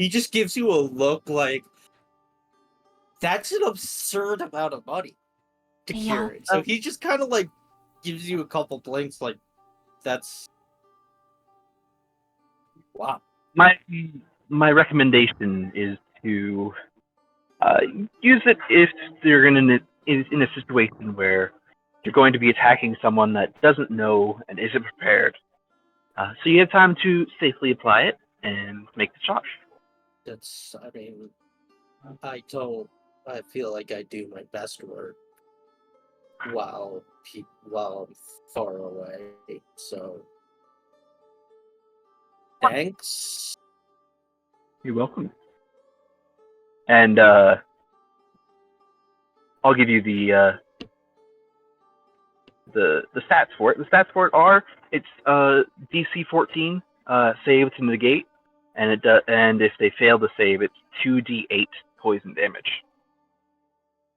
he just gives you a look like that's an absurd amount of money to Kieran. So he just kind of like gives you a couple blinks, like that's wow. My recommendation is to use it if you're in a situation where you're going to be attacking someone that doesn't know and isn't prepared. So you have time to safely apply it and make the charge. I mean, I feel like I do my best work while I'm far away. So, thanks. You're welcome. And I'll give you the stats for it. The stats for it are it's DC 14 save to negate, and and if they fail to save, it's 2d8 poison damage.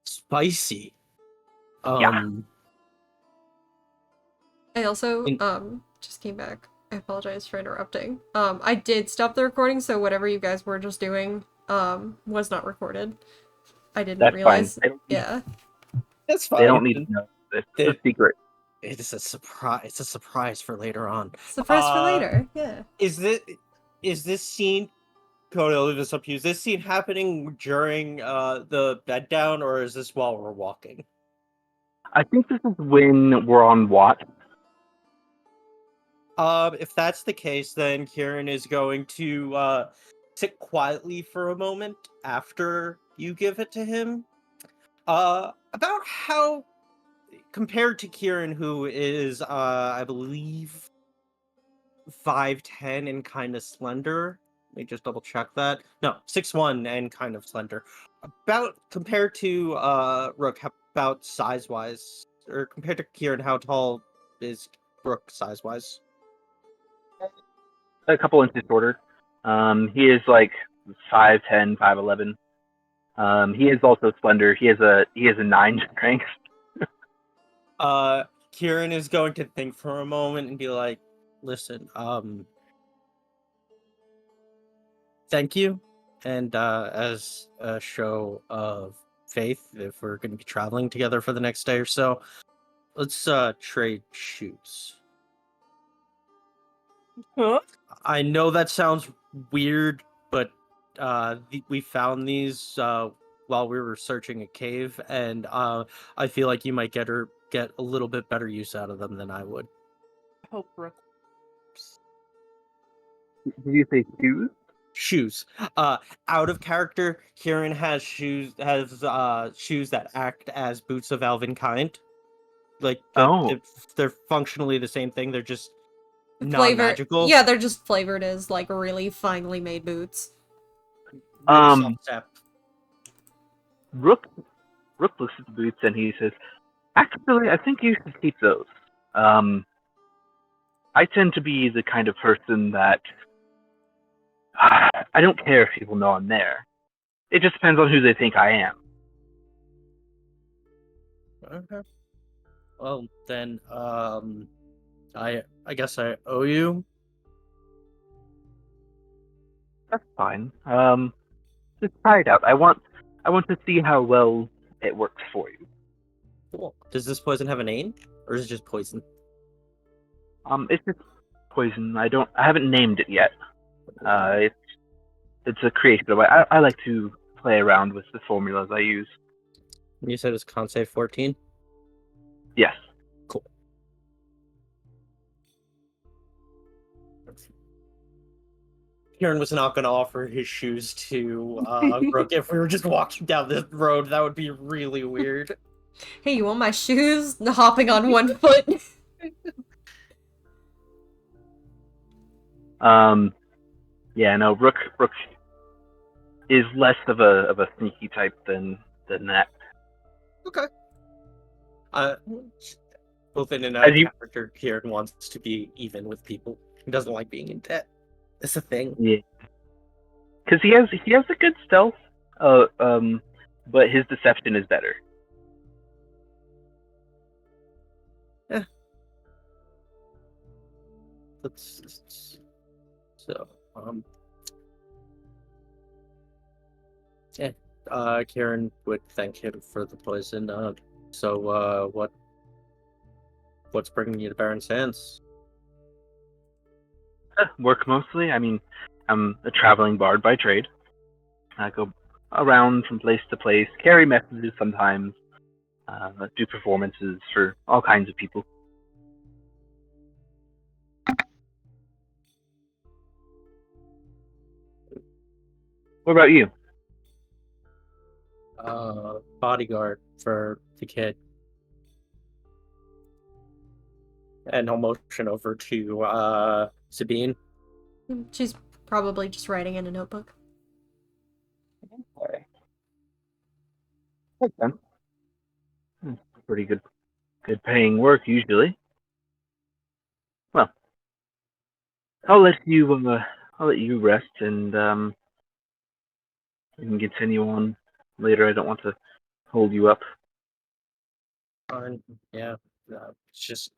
Spicy. Yeah. I also just came back. I apologize for interrupting. I did stop the recording, so whatever you guys were just doing was not recorded. I didn't realize. Yeah. That's fine. They don't need to know. It's a secret. It's a surprise. It's a surprise for later on. Surprise for later. Yeah. Is this scene? Cody, I'll leave this up to you. Is this scene happening during the bed down, or is this while we're walking? I think this is when we're on watch. If that's the case, then Kieran is going to sit quietly for a moment after you give it to him. About how, compared to Kieran, who is, I believe, 5'10" and kind of slender. Let me just double check that. No, 6'1" and kind of slender. About, compared to Rook, about size-wise, or compared to Kieran, how tall is Rook size-wise? A couple inches shorter. He is like 5'10", 5'11". He is also slender. He has a 9 strength. Kieran is going to think for a moment and be like, listen, thank you. And as a show of faith, if we're going to be traveling together for the next day or so, let's trade shoes. Huh? I know that sounds weird, but we found these while we were searching a cave, and I feel like you might get a little bit better use out of them than I would. Hope Brooke. Did you say shoes? Shoes. Out of character, Kieran has shoes that act as boots of elven kind. Like they're functionally the same thing. They're just non-magical. Yeah, they're just flavored as like really finely made boots. Really soft step. Rook looks at the boots and he says, "Actually, I think you should keep those. I tend to be the kind of person that I don't care if people know I'm there. It just depends on who they think I am." Okay. Well, then, I guess I owe you. That's fine. Just try it out. I want to see how well it works for you. Cool. Does this poison have a name, or is it just poison? It's just poison. I haven't named it yet. It's a creation. I like to play around with the formulas I use. You said it's con save 14? Yes. Cool. Kieran was not going to offer his shoes to Brooke if we were just walking down this road. That would be really weird. Hey, you want my shoes? Hopping on one foot. Yeah, no, Rook is less of a sneaky type than that. Okay. Both in and out of character, Kieran wants to be even with people. He doesn't like being in debt. That's a thing. Yeah. Because he has a good stealth, but his deception is better. Yeah. Kieran would thank him for the poison. What's bringing you to Barren Sands? Work mostly. I mean, I'm a traveling bard by trade. I go around from place to place, carry messages sometimes, do performances for all kinds of people. What about you? Bodyguard for the kid. And I'll motion over to Sabine. She's probably just writing in a notebook. Okay. Okay. Pretty good paying work usually. Well, I'll let you rest and we can continue on later. I don't want to hold you up. Yeah, it's just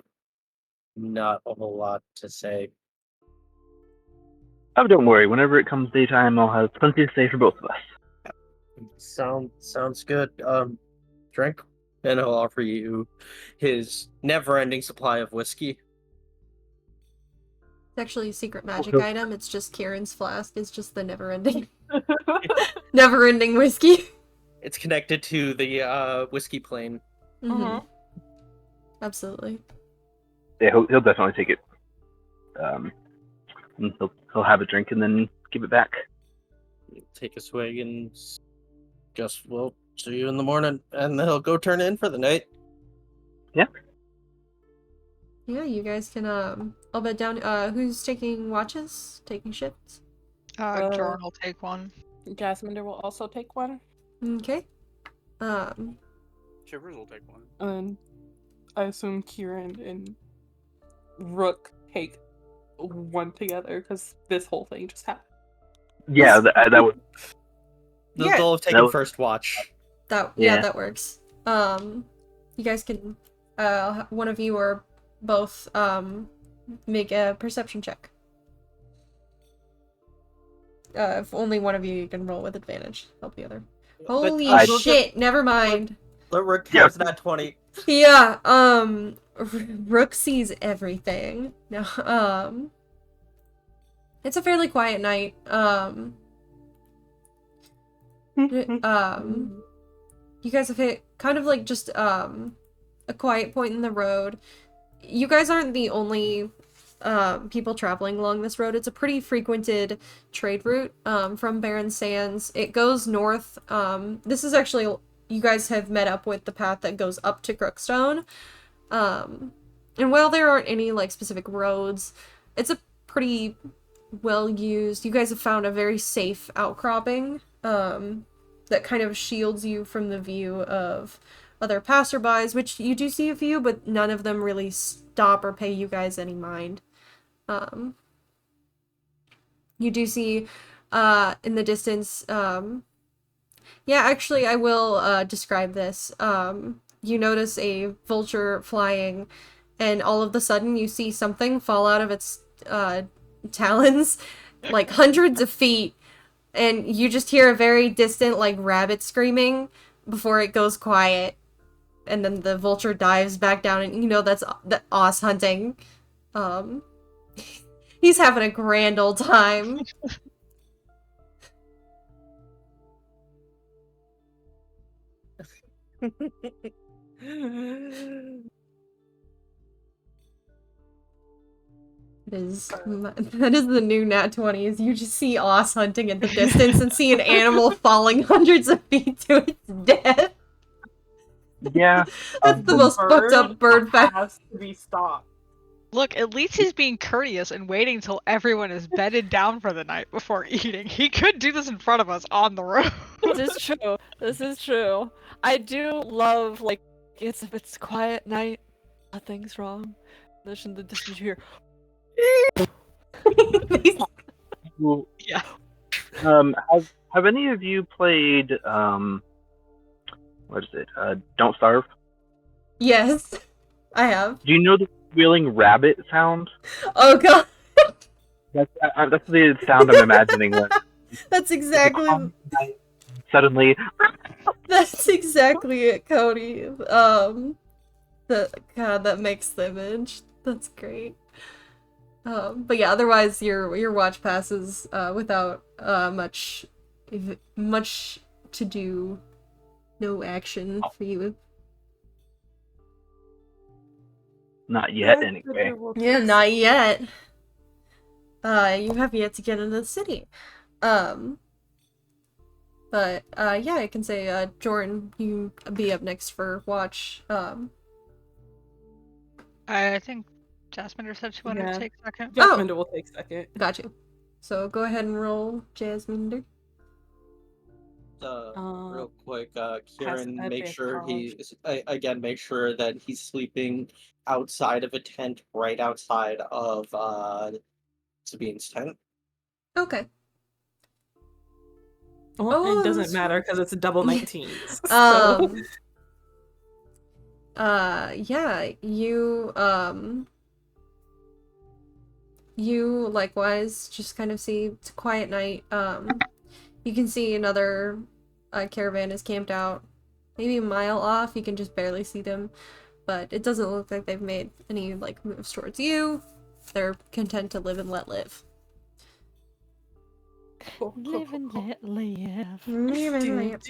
not a whole lot to say. Oh, don't worry. Whenever it comes daytime, I'll have plenty to say for both of us. Sounds good. Drink, and he'll offer you his never-ending supply of whiskey. It's actually a secret magic item. It's just Kieran's flask. It's just the never-ending whiskey. It's connected to the whiskey plane. Mm-hmm. Absolutely. Yeah, he'll definitely take it. And he'll have a drink and then give it back. Take a swig and we'll see you in the morning, and he'll go turn in for the night. Yeah. Yeah, you guys can I'll bet down who's taking watches? Taking shifts? Jorn will take one. Jasminder will also take one. Okay. Shivers will take one. I assume Kieran and Rook take one together because this whole thing just happened. Yeah, that would. They'll have taken first watch. That works. You guys can one of you or both make a perception check. If only one of you can roll with advantage. Help the other. Holy shit! Never mind. The Rook has that 20. Yeah. Rook sees everything. No. It's a fairly quiet night. You guys have hit kind of like just a quiet point in the road. You guys aren't the only people traveling along this road. It's a pretty frequented trade route from Barren Sands. It goes north. This is actually, you guys have met up with the path that goes up to Crookstone. And while there aren't any like specific roads, it's a pretty well used. You guys have found a very safe outcropping that kind of shields you from the view of other passerbys, which you do see a few, but none of them really stop or pay you guys any mind. You do see in the distance, yeah, actually I will describe this. You notice a vulture flying, and all of a sudden you see something fall out of its talons, like hundreds of feet, and you just hear a very distant, like, rabbit screaming before it goes quiet. And then the vulture dives back down, and you know that's Oz hunting. He's having a grand old time. That is the new Nat 20, is you just see Oz hunting in the distance and see an animal falling hundreds of feet to its death. Yeah. That's the most fucked up bird fact. Has to be stopped. Look, at least he's being courteous and waiting till everyone is bedded down for the night before eating. He could do this in front of us on the road. This is true. I do love, like, if it's a quiet night, nothing's wrong. Listen to the distance here. Well, Yeah. Have any of you played what is it? Don't Starve? Yes, I have. Do you know the squealing rabbit sound? Oh god. That's That's the sound I'm imagining. That's exactly. suddenly. That's exactly it, Cody. That makes the image. That's great. But yeah, otherwise your watch passes without much to do, no action for you. Not yet, anyway. Yeah, not yet. You have yet to get into the city. But yeah, I can say Jordan, you be up next for watch. I think Jasmine said she wanted Yeah. to take second. Jasmine will take second. Got you. So go ahead and roll Jasmine. Real quick, Pass Kieran, make sure advantage. he's again make sure that he's sleeping outside of a tent, right outside of Sabine's tent. Okay. Well, it doesn't that's matter because it's a double 19s. Yeah, you likewise just kind of see it's a quiet night. You can see another caravan is camped out maybe a mile off. You can just barely see them, but it doesn't look like they've made any like moves towards you. They're content to live and let live. Live and let live. Live and let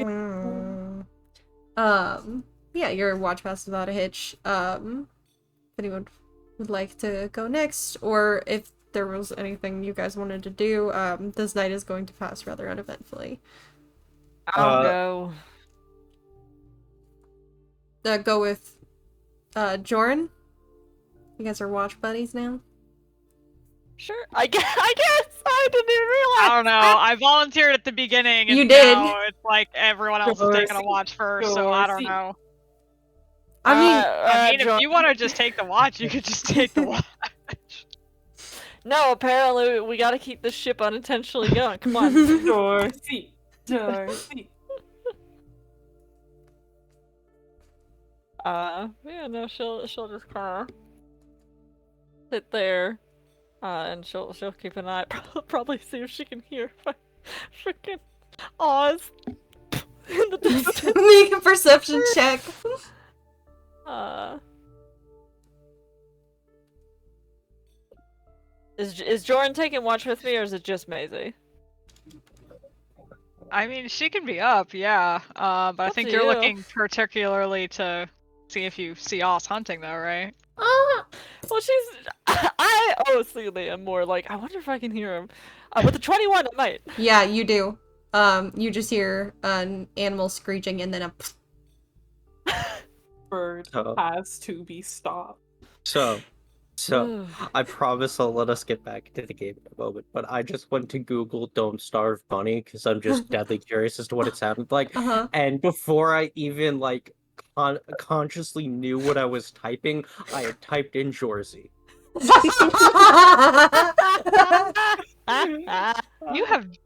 live. Yeah, your watch passes without a hitch. If anyone would like to go next, or if there was anything you guys wanted to do, this night is going to pass rather uneventfully. I'll go. Go with Joran. You guys are watch buddies now. Sure. I guess. I didn't even realize. I don't know. I volunteered at the beginning, and You did. now it's like everyone else is taking a watch first, so I don't know. I mean, if you want to just take the watch, you could just take the watch. No, apparently we gotta keep this ship unintentionally going. Come on. Dorsey. Yeah, no, she'll just kind of sit there, and she'll keep an eye, probably see if she can hear freaking Oz in the distance. make a perception check. Is Jordan taking watch with me, or is it just Maisie? I mean, she can be up, yeah. But I think you're looking particularly to see if you see Oz hunting, though, right? Well, I honestly am more like, I wonder if I can hear him. With the 21, I might. Yeah, you do. You just hear an animal screeching and then a Bird has to be stopped. So I promise I'll let us get back to the game in a moment, but I just went to Google "Don't Starve Bunny" because I'm just deadly curious as to what it sounded like. And before I even like consciously knew what I was typing, I had typed in Jorzy.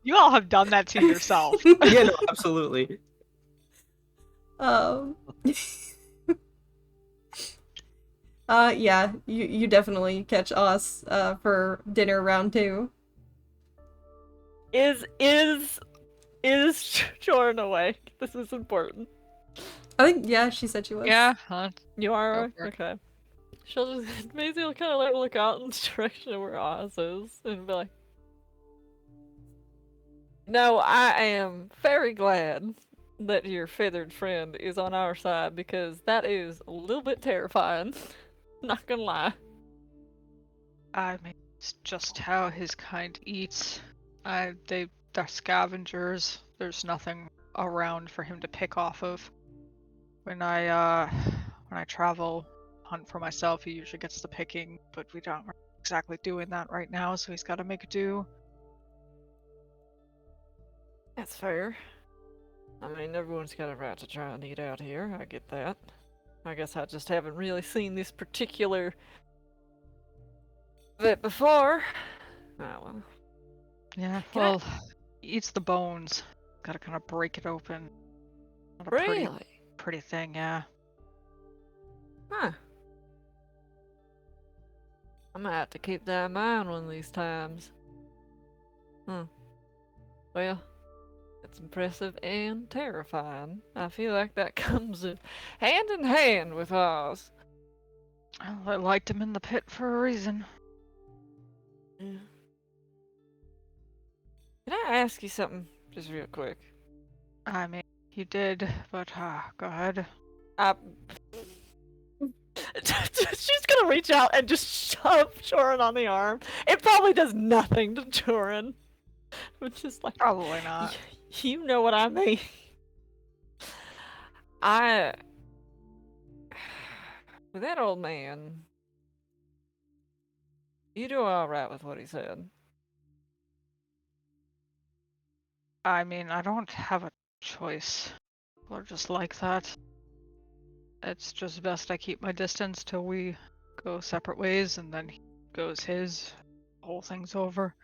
You all have done that to yourself. Yeah, no, absolutely. Yeah, you definitely catch Oz for dinner round 2. Is Jordan awake? This is important. I think, yeah, she said she was. Yeah, you are? Okay. She'll just, Maisie will kind of like look out in the direction of where Oz is and be like, no, I am very glad that your feathered friend is on our side, because that is a little bit terrifying. Not gonna lie. I mean, it's just how his kind eats. They're scavengers. There's nothing around for him to pick off of. When I travel, hunt for myself, he usually gets the picking, but we don't exactly doing that right now, so he's got to make do. That's fair. I mean, everyone's got a right to try and eat out here. I get that. I guess I just haven't really seen this particular bit before. Oh, well. Yeah, well, he eats the bones. Gotta kind of break it open. Not a really? Pretty thing, yeah. Huh. I'm gonna have to keep that in mind one of these times. Well, That's impressive and terrifying. I feel like that comes hand in hand with Oz. Well, I liked him in the pit for a reason. Yeah. Can I ask you something, just real quick? I mean, you did, but go ahead. She's gonna reach out and just shove Joran on the arm. It probably does nothing to Joran. Which is like, Probably not. You know what I mean. With that old man, you do alright with what he said. I mean, I don't have a choice. People are just like that. It's just best I keep my distance till we go separate ways, and then he goes his. The whole thing's over.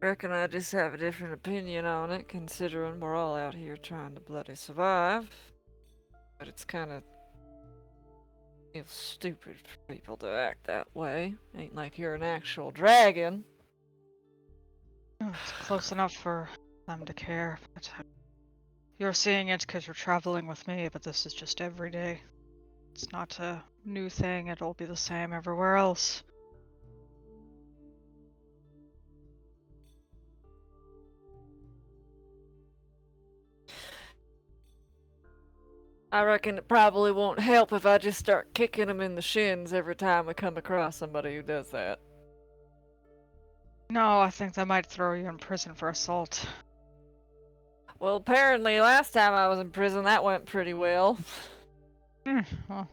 Reckon I just have a different opinion on it, considering we're all out here trying to bloody survive. But it's kind of feels stupid for people to act that way. Ain't like you're an actual dragon. It's close enough for them to care, but you're seeing it because you're traveling with me, but this is just every day. It's not a new thing, it'll be the same everywhere else. I reckon it probably won't help if I just start kicking them in the shins every time we come across somebody who does that. No, I think that might throw you in prison for assault. Well, apparently last time I was in prison that went pretty well. Well.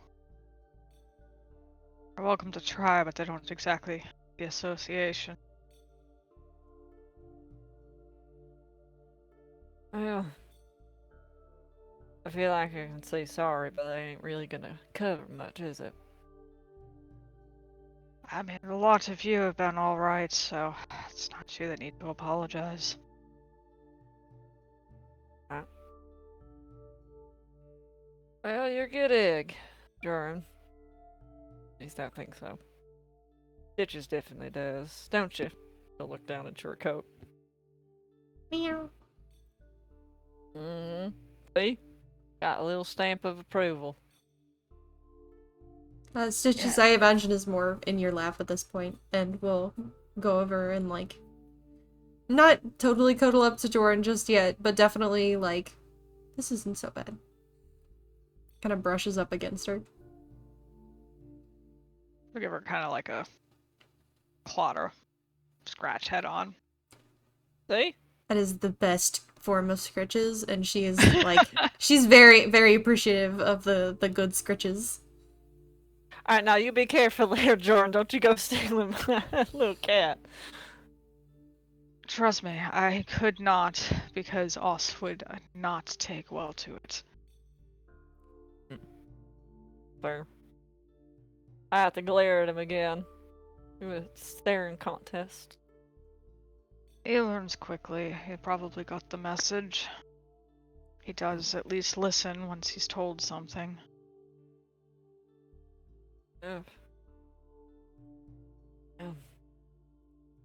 You're welcome to try, but they don't exactly the association. Well, I feel like I can say sorry, but that ain't really gonna cover much, is it? I mean, a lot of you have been alright, so it's not you that need to apologize. Well, you're a good egg, Joran. At least I think so. Stitches definitely does, don't you? She'll look down at your coat. Meow. See? Got a little stamp of approval. Stitches, I imagine, is more in your lap at this point, and we'll go over and, like, not totally cuddle up to Joran just yet, but definitely, like, this isn't so bad. Kind of brushes up against her. We'll give her kind of like a clotter, scratch head on. See? That is the best form of scritches, and she is, like, she's very, very appreciative of the good scritches. Alright, now you be careful there, Joran. Don't you go stealing my little cat. Trust me, I could not, because Os would not take well to it. Fair. I have to glare at him again. Do a staring contest. He learns quickly. He probably got the message. He does at least listen once he's told something.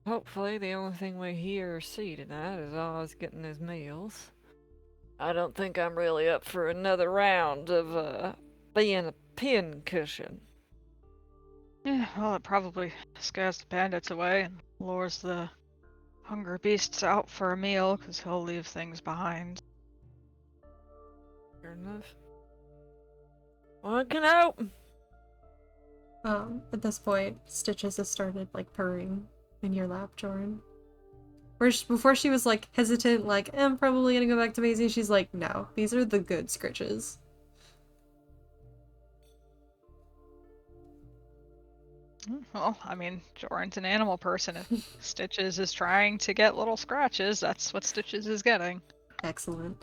Hopefully the only thing we hear or see tonight is Oz getting his meals. I don't think I'm really up for another round of being a pincushion. Yeah, well, it probably scares the bandits away and lures the hunger beasts out for a meal, because he'll leave things behind. Fair enough. One can hope. At this point, Stitches has started, like, purring in your lap, Joran. Before she was, like, hesitant, like, I'm probably gonna go back to Maisie, she's like, no, these are the good scritches. Well, I mean, Joran's an animal person. If Stitches is trying to get little scratches, that's what Stitches is getting. Excellent.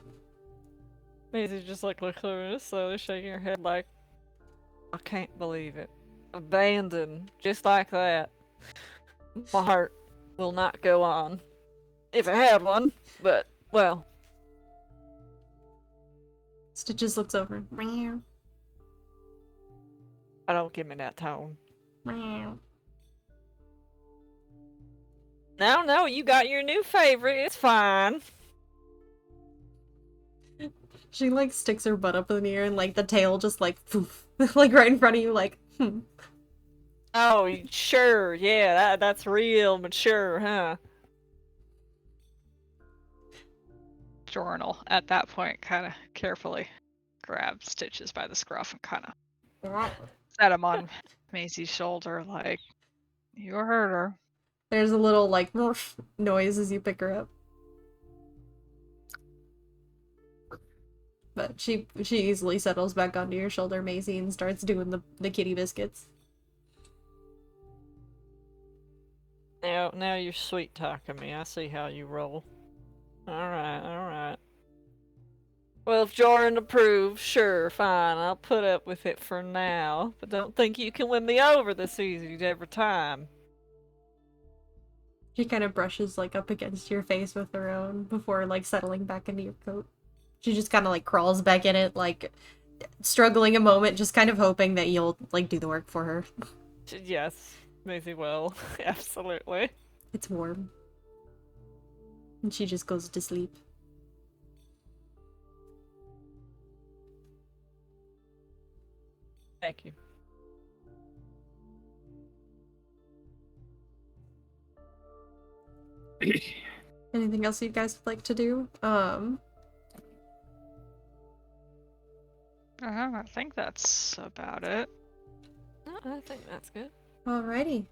Maisie just looks over and slowly shaking her head like, I can't believe it. Abandoned, just like that. My heart will not go on. If it had one, but, well. Stitches looks over. Meow. I don't give me that tone. Meow. No, you got your new favorite. It's fine. She like sticks her butt up in the air and like the tail just like poof, like right in front of you, like Oh, sure, yeah, that's real mature, huh? Journal at that point kind of carefully grabs Stitches by the scruff and kind of set him on Maisie's shoulder like, you heard her. There's a little like noise as you pick her up. But she easily settles back onto your shoulder, Maisie, and starts doing the kitty biscuits. Now you're sweet talking me. I see how you roll. Alright. Well, if Jordan approves, sure, fine. I'll put up with it for now. But don't think you can win me over this easy every time. She kind of brushes like up against your face with her own before like settling back into your coat. She just kind of like crawls back in it, like struggling a moment, just kind of hoping that you'll like do the work for her. Yes, Maisie will. Absolutely. It's warm. And she just goes to sleep. Thank you. Anything else you guys would like to do? I think that's about it. I think that's good. Alrighty.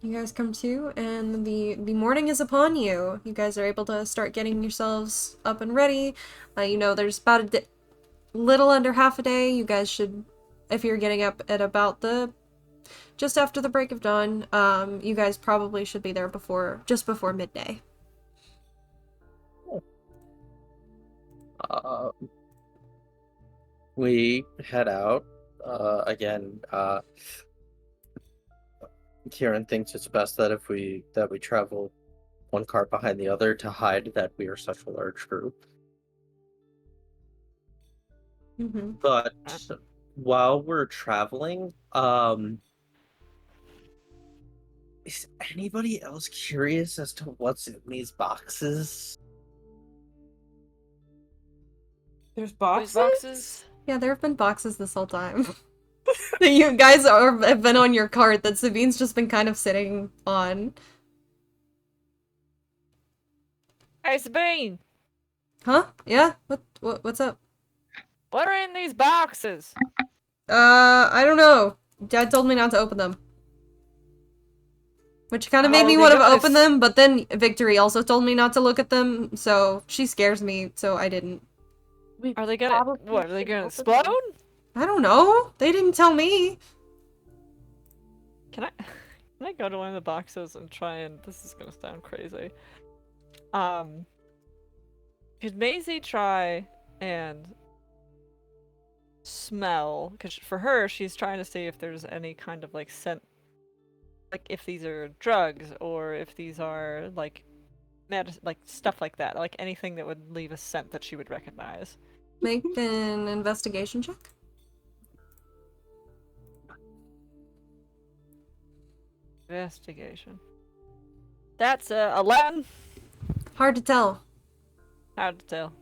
You guys come to, and the morning is upon you. You guys are able to start getting yourselves up and ready. You know, there's about a little under half a day. You guys should, if you're getting up at about just after the break of dawn, you guys probably should be there just before midday. We head out. Again, Kieran thinks it's best that we travel one cart behind the other to hide that we are such a large group. Mm-hmm. But while we're traveling, is anybody else curious as to what's in these boxes? There's boxes? Boxes? Yeah, there have been boxes this whole time. You guys have been on your cart that Sabine's just been kind of sitting on. Hey, Sabine! Huh? Yeah? What's up? What are in these boxes? I don't know. Dad told me not to open them. Which kind of made me want to open them, but then Victory also told me not to look at them, so she scares me, so I didn't. Are they gonna explode? I don't know. They didn't tell me. Can I go to one of the boxes and try and, this is gonna sound crazy. Could Maisie try and smell, because for her, she's trying to see if there's any kind of like scent, like if these are drugs or if these are like like stuff like that, like anything that would leave a scent that she would recognize. Make an investigation check. Investigation. That's 11. Hard to tell. Hard to tell.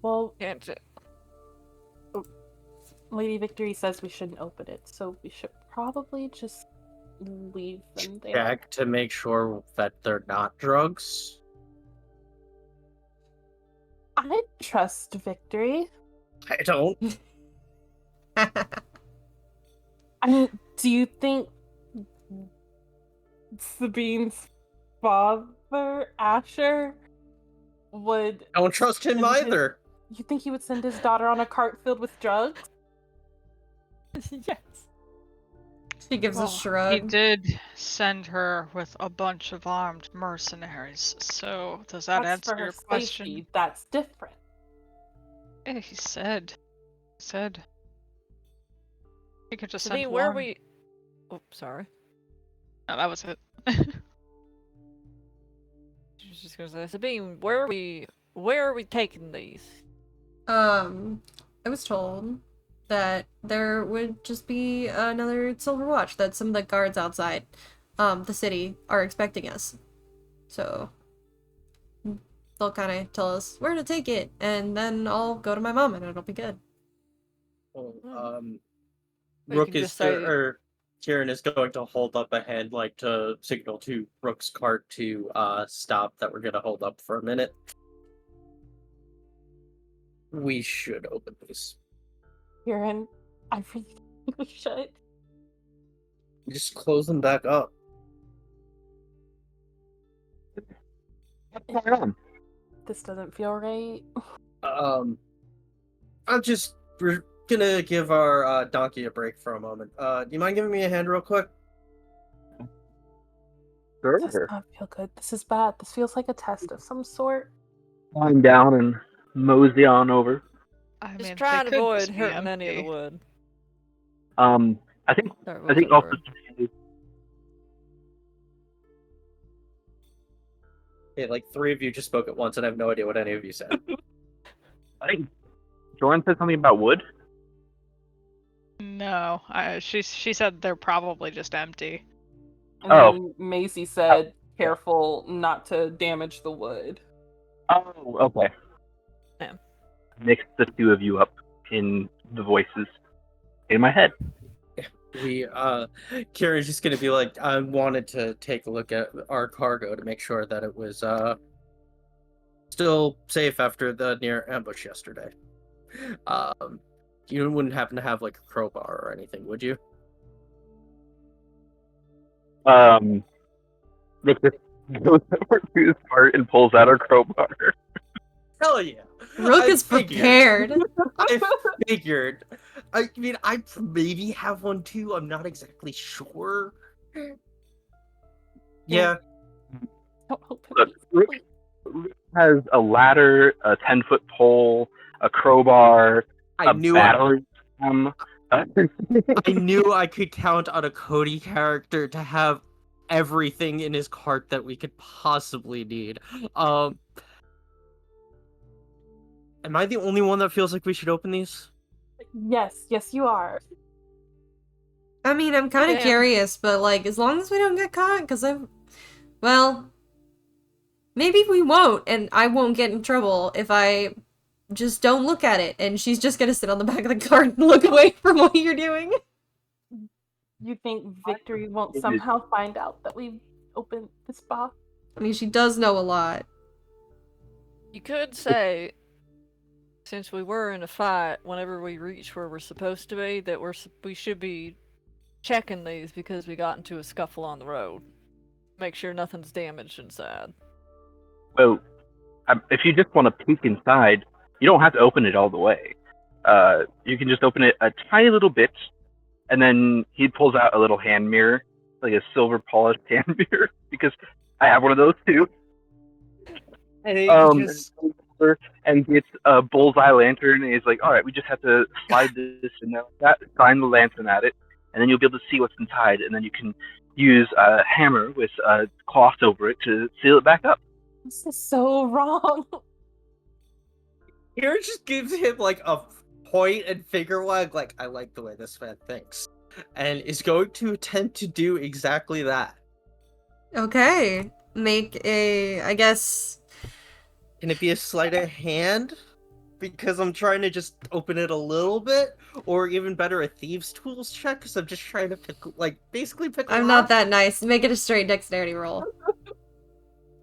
Well, Can't. Lady Victory says we shouldn't open it, so we should probably just leave them there. Check to make sure that they're not drugs. I trust Victory. I don't. I mean, do you think Sabine's father, Asher, would... I don't trust him either. You think he would send his daughter on a cart filled with drugs? Yes. She gives a shrug. He did send her with a bunch of armed mercenaries, so does that That's answer for your her question? safety. That's different. Yeah, he said. He could just send Sabine, where are one. we? Oh, sorry. No, that was it. I was just gonna say, Sabine, where are we taking these? I was told that there would just be another silver watch, that some of the guards outside the city are expecting us. So they'll kind of tell us where to take it, and then I'll go to my mom and it'll be good. Well, We Rook can is just say- or Kieran is going to hold up a hand like to signal to Rook's cart to stop, that we're gonna hold up for a minute. We should open this. Kieran, I really should. Just close them back up. What's going on? This doesn't feel right. We're gonna give our donkey a break for a moment. Do you mind giving me a hand real quick? This does Sure. not feel good. This is bad. This feels like a test of some sort. Climb down and mosey on over. I mean, Just try and they could avoid just be hurting any of the empty. wood. I think Sorry, what I was think that also. word? Okay, like 3 of you just spoke at once, and I have no idea what any of you said. I think Jordan said something about wood. No, she said they're probably just empty. And Oh. then Macy said, careful not to damage the wood. Oh, okay. Yeah. Mix the two of you up in the voices in my head. Kieran's just gonna be like, I wanted to take a look at our cargo to make sure that it was still safe after the near ambush yesterday. You wouldn't happen to have like a crowbar or anything, would you? Rick just goes over to his cart and pulls out a crowbar. Hell yeah! Rook I is figured. prepared. I figured. I mean, I maybe have one too. I'm not exactly sure. Yeah. Don't open Look, these, Rick please. has a ladder, a 10-foot pole, a crowbar, I a knew battery ram. I knew I could count on a Cody character to have everything in his cart that we could possibly need. Am I the only one that feels like we should open these? Yes, you are. I mean, I'm kind of Yeah. curious, but like, as long as we don't get caught, because well, maybe we won't, and I won't get in trouble if I just don't look at it, and she's just gonna sit on the back of the cart and look away from what you're doing. You think Victory won't somehow find out that we opened this box? I mean, she does know a lot. You could say, since we were in a fight, whenever we reach where we're supposed to be, that we should be checking these because we got into a scuffle on the road. Make sure nothing's damaged inside. Well, if you just want to peek inside, you don't have to open it all the way. You can just open it a tiny little bit, and then he pulls out a little hand mirror, like a silver polished hand mirror, because I have one of those too. And he And gets a bullseye lantern, and he's like, "All right, we just have to slide this and that, shine the lantern at it, and then you'll be able to see what's inside, and then you can use a hammer with a cloth over it to seal it back up." This is so wrong. Kieran just gives him like a point and finger wag, like, I like the way this man thinks, and is going to attempt to do exactly that. Okay, make a, I guess. Can it be a sleight of hand? Because I'm trying to just open it a little bit, or even better, a thieves' tools check. Because I'm just trying to pick, like, basically pick. I'm not that nice. Make it a straight dexterity roll.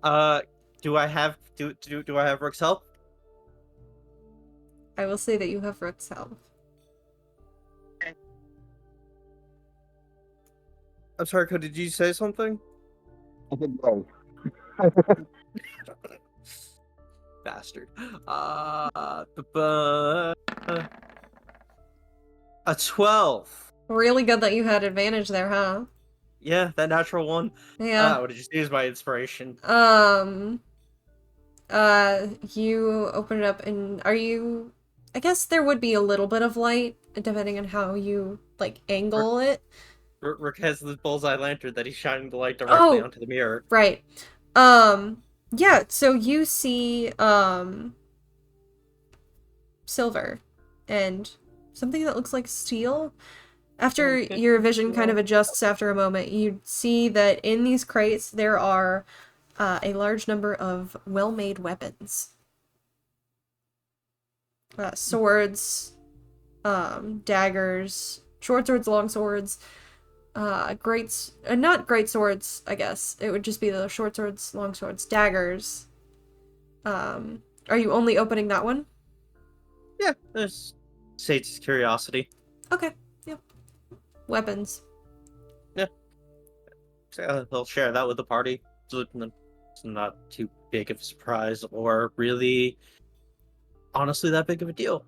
Do I have do I have Rook's help? I will say that you have Rook's help. I'm sorry, Cody, did you say something? I said no. Bastard. A 12. Really good that you had advantage there, huh? Yeah, that natural one. Yeah. I would have just used my inspiration. You open it up and I guess there would be a little bit of light, depending on how you, like, angle it. Rook has the bullseye lantern that he's shining the light directly onto the mirror. Right. Yeah, so you see, silver, and something that looks like steel. After Oh, good your to vision kind of know. adjusts after a moment, you see that in these crates there are a large number of well-made weapons. Swords, daggers, short swords, long swords, not great swords, I guess. It would just be the short swords, long swords, daggers. Are you only opening that one? Yeah, there's Sage's curiosity. Okay, yeah. Weapons. He'll share that with the party. So it's not too big of a surprise or really, honestly, that big of a deal.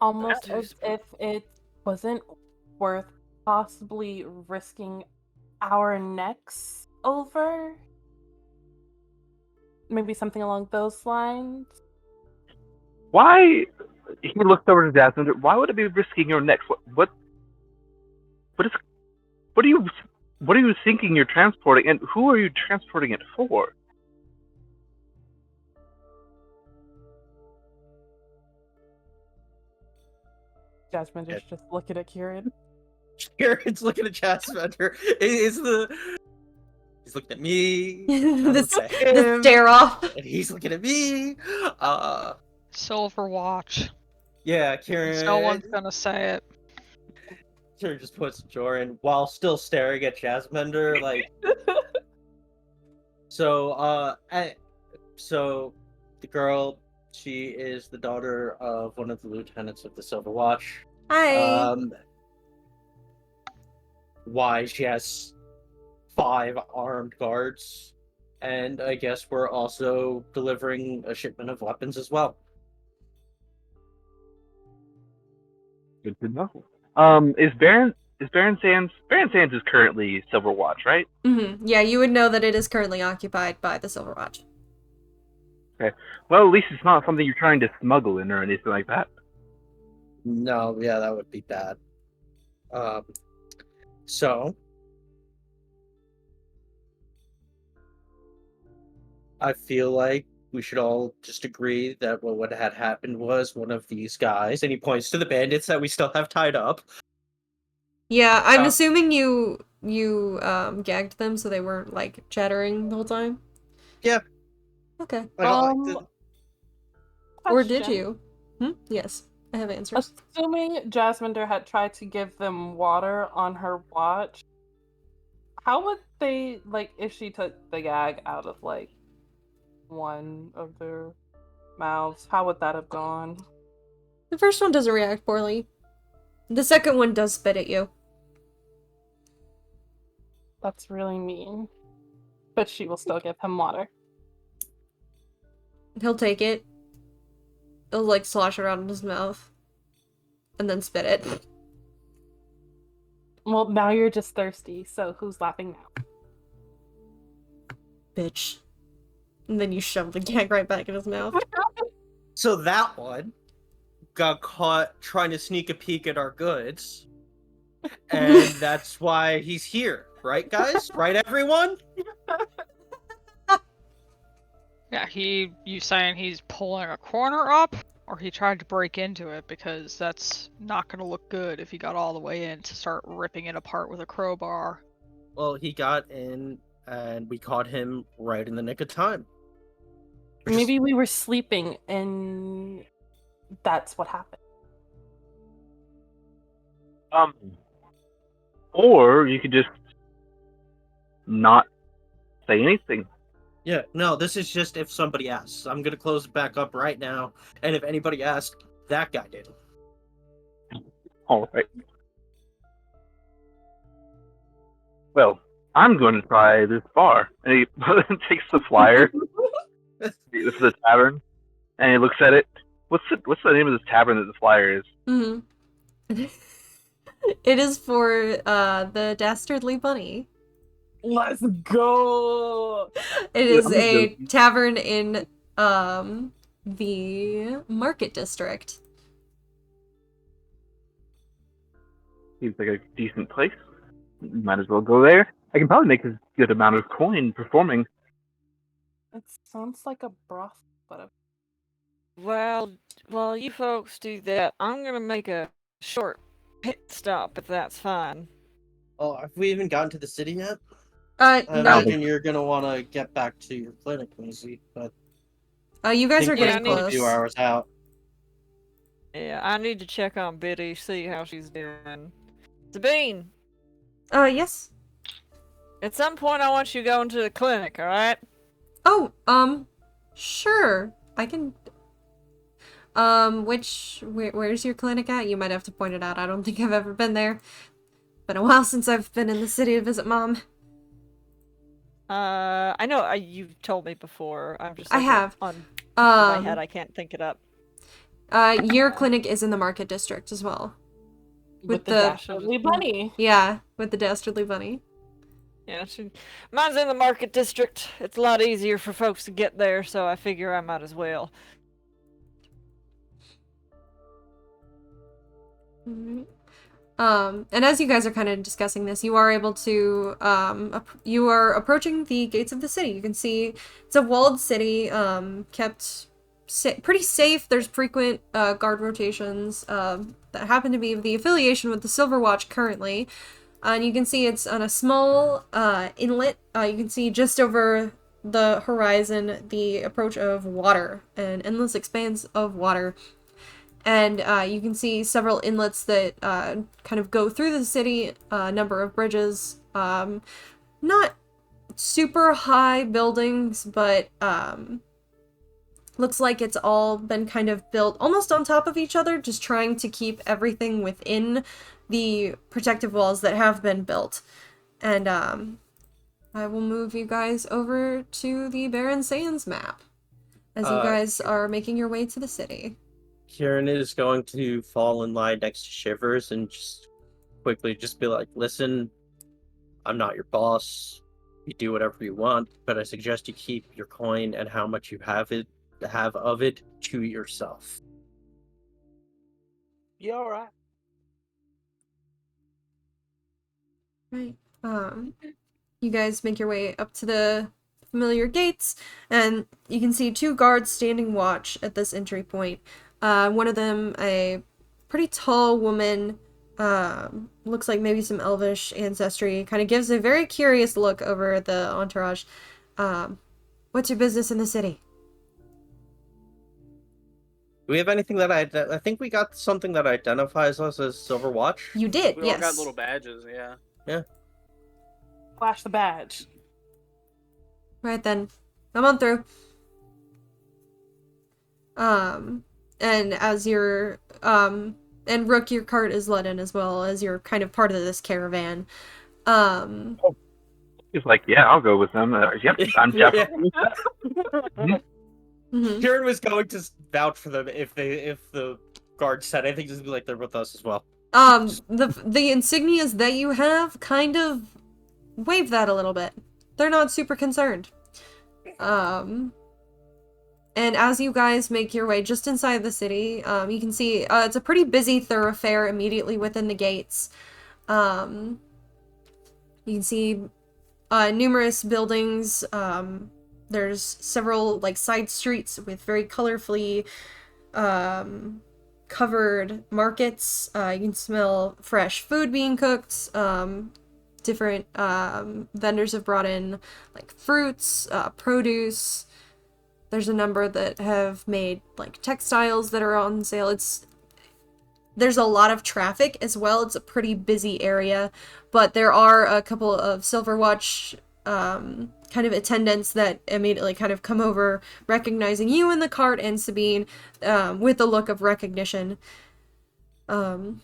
Almost That as is- if it wasn't worth possibly risking our necks over. Maybe something along those lines. Why? He looks over to Jasmine. Why would it be risking your neck? What are you thinking you're transporting, and who are you transporting it for? Jasmine is just looking at Kieran. Jared's looking at Jasmine. He's looking at me. The stare off. And he's looking at me. Silver watch. Yeah, Kieran. No one's gonna say it. Kieran just puts Joran while still staring at Jasmine, like. So the girl, she is the daughter of one of the lieutenants of the Silver Watch. Hi. Why she has 5 armed guards, and I guess we're also delivering a shipment of weapons as well. Good to know. Is Barren Sands? Barren Sands is currently Silver Watch, right? Mm-hmm. Yeah, you would know that it is currently occupied by the Silver Watch. Okay. Well, at least it's not something you're trying to smuggle in or anything like that. No, yeah, that would be bad. So I feel like we should all just agree that what had happened was one of these guys, and he points to the bandits that we still have tied up. Yeah, I'm assuming you gagged them so they weren't like chattering the whole time. Yeah. Okay. Or did Question. you? Yes, I have answers. Assuming Jasminder had tried to give them water on her watch, how would they, like, if she took the gag out of, like, one of their mouths, how would that have gone? The first one doesn't react poorly. The second one does spit at you. That's really mean. But she will still give him water. He'll take it. He'll like slosh around in his mouth. And then spit it. Well, now you're just thirsty, so who's laughing now? Bitch. And then you shove the gag right back in his mouth. So that one got caught trying to sneak a peek at our goods. And that's why he's here, right, guys? Right, everyone? Yeah, you saying he's pulling a corner up? Or he tried to break into it, because that's not gonna look good if he got all the way in to start ripping it apart with a crowbar. Well, he got in, and we caught him right in the nick of time. Maybe we were sleeping and that's what happened. Or you could just not say anything. Yeah, no, this is just if somebody asks. I'm gonna close it back up right now, and if anybody asks, that guy did. All right. Well, I'm going to try this bar. And he takes the flyer. This is the tavern, and he looks at it. What's the name of this tavern that the flyer is? Mm-hmm. It is for the Dastardly Bunny. Let's go! It is a tavern in the Market District. Seems like a decent place. Might as well go there. I can probably make a good amount of coin performing. It sounds like a broth, but Well, while you folks do that, I'm gonna make a short pit stop if that's fine. Oh, have we even gotten to the city yet? I No. imagine you're gonna want to get back to your clinic, Maisie, but You I guys think are we're getting still a few close. hours out. Yeah, I need to check on Biddy, see how she's doing. Sabine, Yes. at some point I want you going to the clinic, alright? Oh, sure. I can. Where's your clinic at? You might have to point it out. I don't think I've ever been there. Been a while since I've been in the city to visit Mom. I know you've told me before. I'm just I like have. on top of my head, I can't think it up. Your clinic is in the Market District as well. With the dastardly bunny. Yeah, with the dastardly bunny. Yeah, mine's in the Market District. It's a lot easier for folks to get there, so I figure I might as well. Alright. And as you guys are kind of discussing this, you are able to, you are approaching the gates of the city. You can see it's a walled city, kept pretty safe. There's frequent guard rotations that happen to be of the affiliation with the Silver Watch currently. And you can see it's on a small inlet. You can see just over the horizon the approach of water, an endless expanse of water. And you can see several inlets that kind of go through the city, a number of bridges. Not super high buildings, but looks like it's all been kind of built almost on top of each other, just trying to keep everything within the protective walls that have been built. And I will move you guys over to the Barren Sands map as you guys are making your way to the city. Kieran is going to fall in line next to Shivers and just quickly just be like, listen, I'm not your boss. You do whatever you want, but I suggest you keep your coin and how much you have of it to yourself. You alright? Right. You guys make your way up to the familiar gates, and you can see two guards standing watch at this entry point. One of them, a pretty tall woman, looks like maybe some elvish ancestry, kind of gives a very curious look over the entourage. What's your business in the city? Do we have anything that I think we got something that identifies us as Silver Watch? You did, We yes. all got little badges, yeah. Yeah. Flash the badge. Right then. Come on through. And as you're, and Rook, your cart is let in as well, as you're kind of part of this caravan. He's like, yeah, I'll go with them. Yep, I'm definitely. Mm-hmm. Kieran was going to vouch for them if the guard said anything, just be like, they're with us as well. The insignias that you have kind of wave that a little bit. They're not super concerned. And as you guys make your way just inside the city, you can see it's a pretty busy thoroughfare immediately within the gates. You can see numerous buildings. There's several like side streets with very colorfully covered markets. You can smell fresh food being cooked. Different vendors have brought in like fruits, produce. There's a number that have made like textiles that are on sale. There's a lot of traffic as well. It's a pretty busy area, but there are a couple of Silver Watch kind of attendants that immediately kind of come over, recognizing you in the cart and Sabine with a look of recognition. And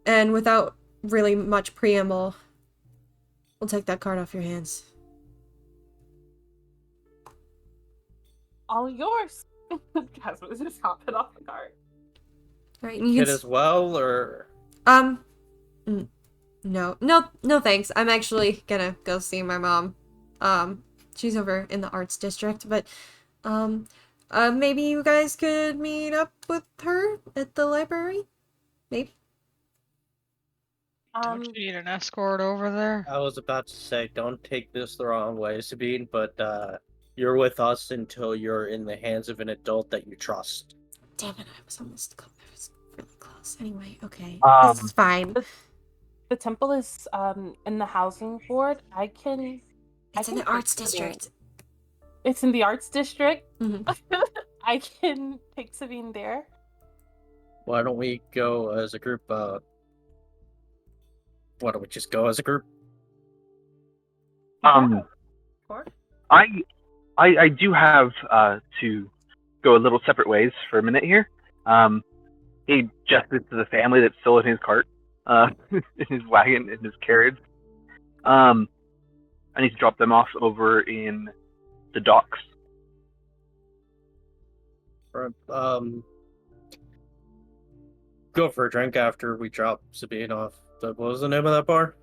without really much preamble, we'll take that cart off your hands. All yours. Jasmine is just hopping off the cart. All right, Kid as well, or no thanks. I'm actually gonna go see my mom. She's over in the arts district, but maybe you guys could meet up with her at the library? Maybe. Don't you need an escort over there? I was about to say, don't take this the wrong way, Sabine, but You're with us until you're in the hands of an adult that you trust. Damn it, I was almost I was really close. Anyway, okay. This Um, is fine. The temple is in the housing board. I can. It's in the arts district. It's in the arts district. Mhm. I can take Sabine there. Why don't we go as a group? Why don't we just go as a group? Sure. I do have to go a little separate ways for a minute here. He gestures to the family that's still in his cart, in his wagon, in his carriage. I need to drop them off over in the docks. Go for a drink after we drop Sabine off. What was the name of that bar?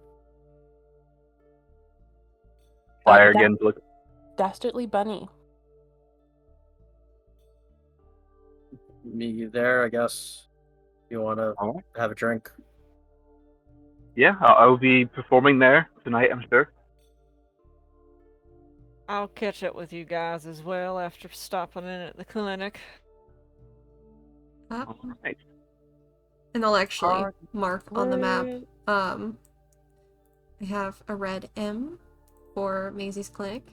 Fire again. Look. Dastardly Bunny. Me there, I guess. You want to have a drink? Yeah, I'll be performing there tonight, I'm sure. I'll catch up with you guys as well after stopping in at the clinic. Up. Right. And I'll actually mark on the map. Right. I have a red M for Maisie's clinic.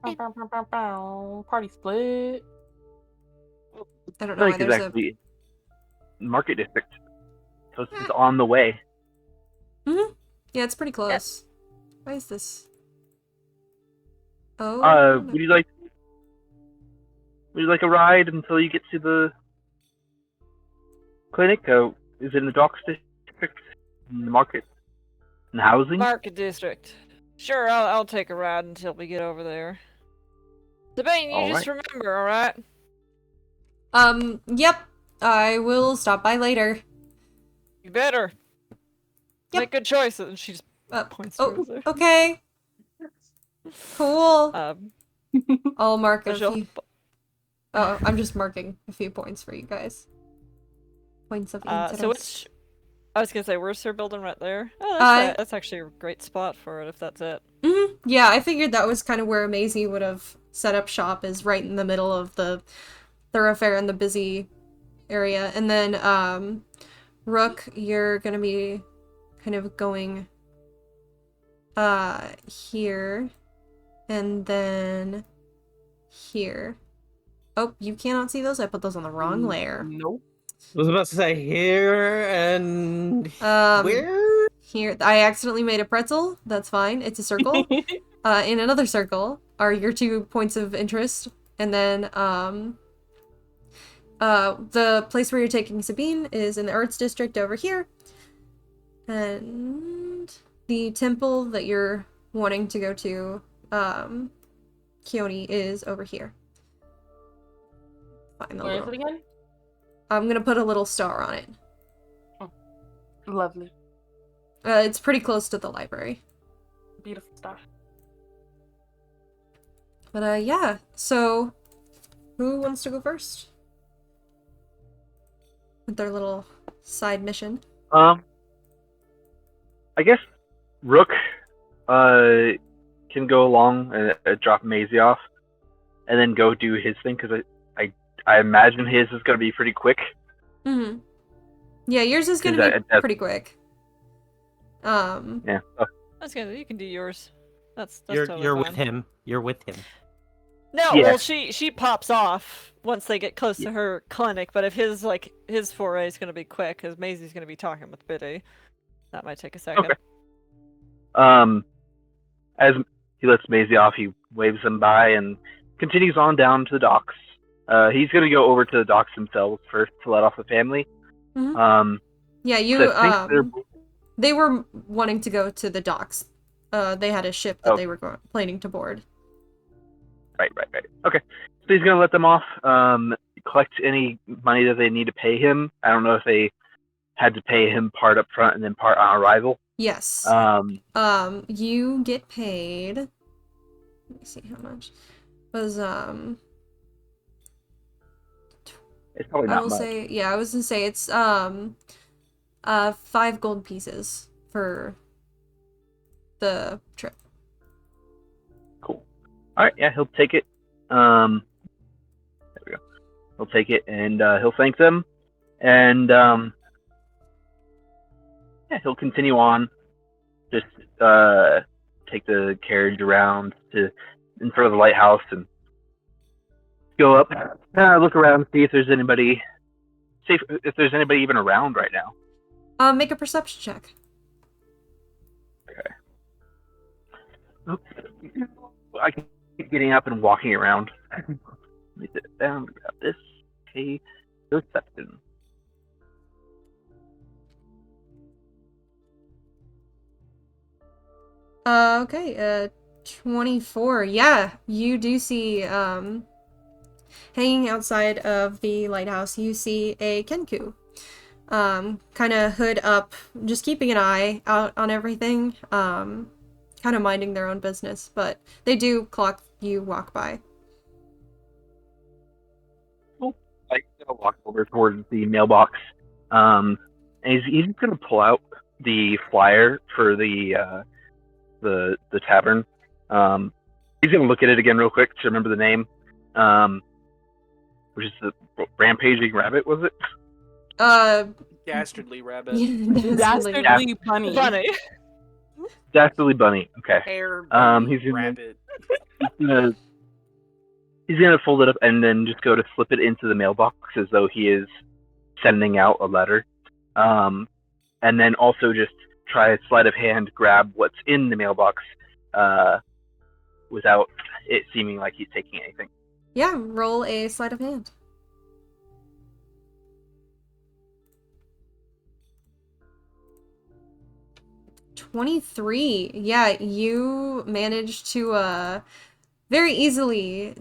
Party split. I don't know why Like there's exactly Market District. So it's on the way. Yeah, it's pretty close. Why is this? Oh. Would you like a ride until you get to the clinic? Is it in the docks district? In the market? In housing? Market District. Sure, I'll take a ride until we get over there. Sabine, you just remember, alright? Yep. I will stop by later. You better. Yep. Make good choices. And she just points towards there. Okay. Cool. I'll mark a Michelle. few. Oh, I'm just marking a few points for you guys. Points of interest. So which... I was gonna say, where's her building right there? Oh, that's actually a great spot for it, if that's it. Yeah, I figured that was kind of where Maisie would have set up shop, is right in the middle of the thoroughfare in the busy area. And then, Rook, you're gonna be kind of going, here. And then here. Oh, you cannot see those? I put those on the wrong layer. Nope. I was about to say here and where? Here. I accidentally made a pretzel. That's fine. It's a circle. In another circle are your 2 points of interest. And then, the place where you're taking Sabine is in the Arts District over here. And the temple that you're wanting to go to, Keone, is over here. Where is it again? I'm gonna put a little star on it. Oh, lovely. It's pretty close to the library. Beautiful star. But, yeah. So, who wants to go first? With their little side mission. I guess Rook can go along and drop Maisie off, and then go do his thing, because I imagine his is going to be pretty quick. Mm-hmm. Yeah, yours is going to be pretty quick. Yeah. That's good. You can do yours. That's you're totally fine. with him. You're with him. No, Yeah. well, she pops off once they get close to her clinic. But if his foray is going to be quick, because Maisie's going to be talking with Biddy, that might take a second. Okay. As he lets Maisie off, he waves them by and continues on down to the docks. He's going to go over to the docks themselves first to let off the family. Mm-hmm. Yeah, so they were wanting to go to the docks. They had a ship that they were planning to board. Right. Okay. So he's going to let them off, collect any money that they need to pay him. I don't know if they had to pay him part up front and then part on arrival. Yes. You get paid. Let me see how much. Was It's probably not much. I was gonna say it's 5 gold pieces for the trip. Cool. Alright, yeah, he'll take it. There we go. He'll take it, and he'll thank them. And, yeah, he'll continue on. Just take the carriage around to in front of the lighthouse and go up, look around, see if there's anybody even around right now. Make a perception check. Okay. Oops. I can keep getting up and walking around. Let me sit down, grab this. Okay, perception. Okay, 24. Yeah, you do see, hanging outside of the lighthouse, you see a Kenku. Kind of hood up, just keeping an eye out on everything, kind of minding their own business, but they do clock you walk by. I'm gonna walk over towards the mailbox, and he's just gonna pull out the flyer for the tavern. He's gonna look at it again real quick to remember the name, which is the Rampaging Rabbit, was it? Dastardly Rabbit. Dastardly bunny. Dastardly Bunny. Okay. Hair bunny, He's rabbit. He's gonna fold it up and then just go to slip it into the mailbox as though he is sending out a letter, and then also just try a sleight of hand grab what's in the mailbox, without it seeming like he's taking anything. Yeah, roll a sleight of hand. 23. Yeah, you managed to very easily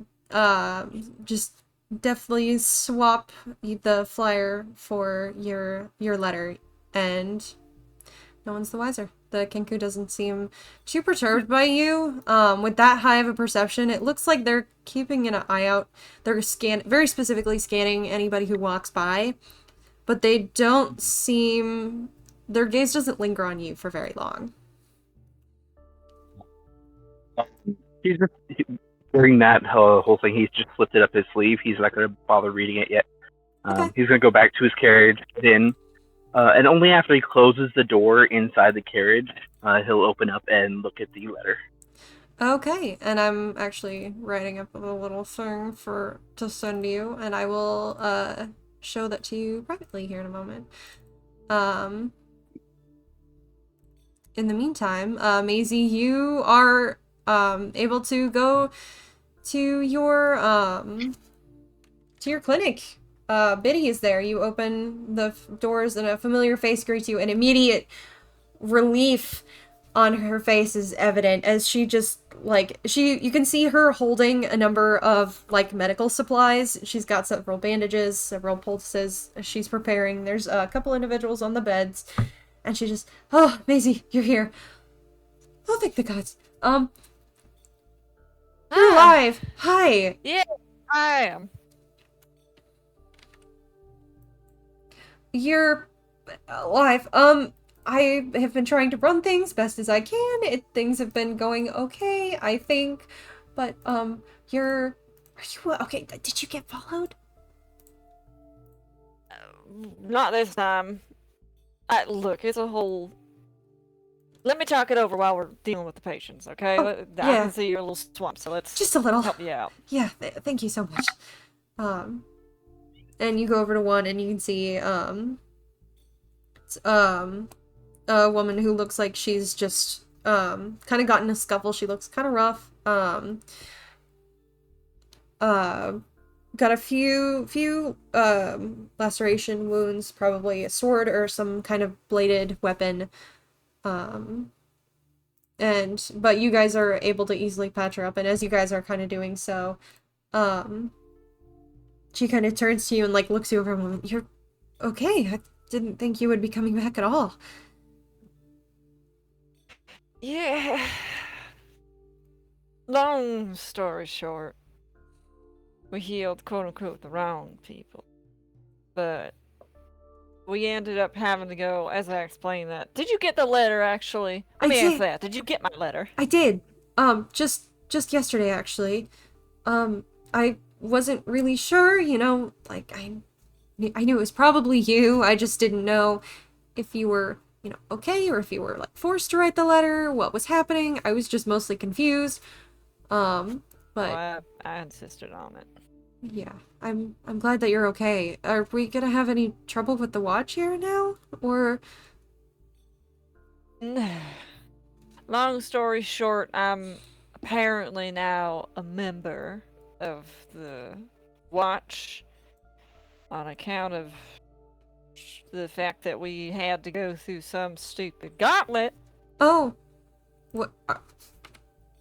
just definitely swap the flyer for your letter, and no one's the wiser. The Kenku doesn't seem too perturbed by you. With that high of a perception, it looks like they're keeping an eye out. They're very specifically scanning anybody who walks by, but they don't seem... Their gaze doesn't linger on you for very long. He's just, during that whole thing, he's just slipped it up his sleeve. He's not going to bother reading it yet. Okay. He's going to go back to his carriage, get in, and only after he closes the door inside the carriage, he'll open up and look at the letter. Okay, and I'm actually writing up a little thing to send you, and I will show that to you privately here in a moment. In the meantime, Maisie, you are able to go to your clinic. Biddy is there. You open the doors and a familiar face greets you, and immediate relief on her face is evident as she just, like, you can see her holding a number of, like, medical supplies. She's got several bandages, several poultices she's preparing. There's a couple individuals on the beds, and she just, oh, Maisie, you're here. Oh, thank the gods. You're alive. Hi. Yeah, I am. You're alive. I have been trying to run things best as I can. Things have been going okay, I think. But, are you okay? Did you get followed? Not this time. Look, it's a whole... Let me talk it over while we're dealing with the patients, okay? Oh, I yeah. can see you're a little swamped, so let's Just a little. help you out. Yeah, thank you so much. And you go over to one and you can see, a woman who looks like she's just, kind of gotten a scuffle. She looks kind of rough. Got a few laceration wounds, probably a sword or some kind of bladed weapon. But you guys are able to easily patch her up, and as you guys are kind of doing so, she kind of turns to you and, like, looks you over a moment. You're okay. I didn't think you would be coming back at all. Yeah. Long story short, we healed, quote-unquote, the wrong people. But we ended up having to go, as I explained that. Did you get the letter, actually? Let me ask that. Did you get my letter? I did. Just just yesterday, actually. I wasn't really sure, like, I knew it was probably you. I just didn't know if you were, okay, or if you were, like, forced to write the letter, what was happening. I was just mostly confused. But I insisted on it. yeah, I'm glad that you're okay. Are we gonna have any trouble with the watch here now? Or Long story short, I'm apparently now a member of the watch on account of the fact that we had to go through some stupid gauntlet. oh, what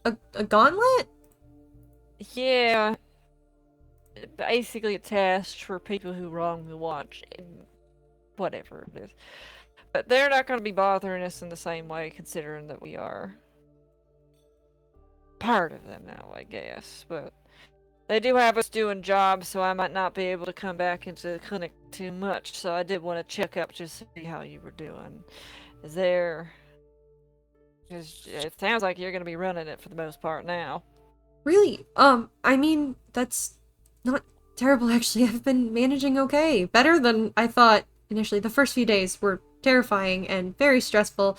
a gauntlet? Yeah, basically a test for people who wrong the watch, and whatever it is. But they're not going to be bothering us in the same way, considering that we are part of them now, I guess. But they do have us doing jobs, so I might not be able to come back into the clinic too much. So I did want to check up just to see how you were doing. Is there... It sounds like you're going to be running it for the most part now. Really? I mean, that's not terrible, actually. I've been managing okay. Better than I thought initially. The first few days were terrifying and very stressful,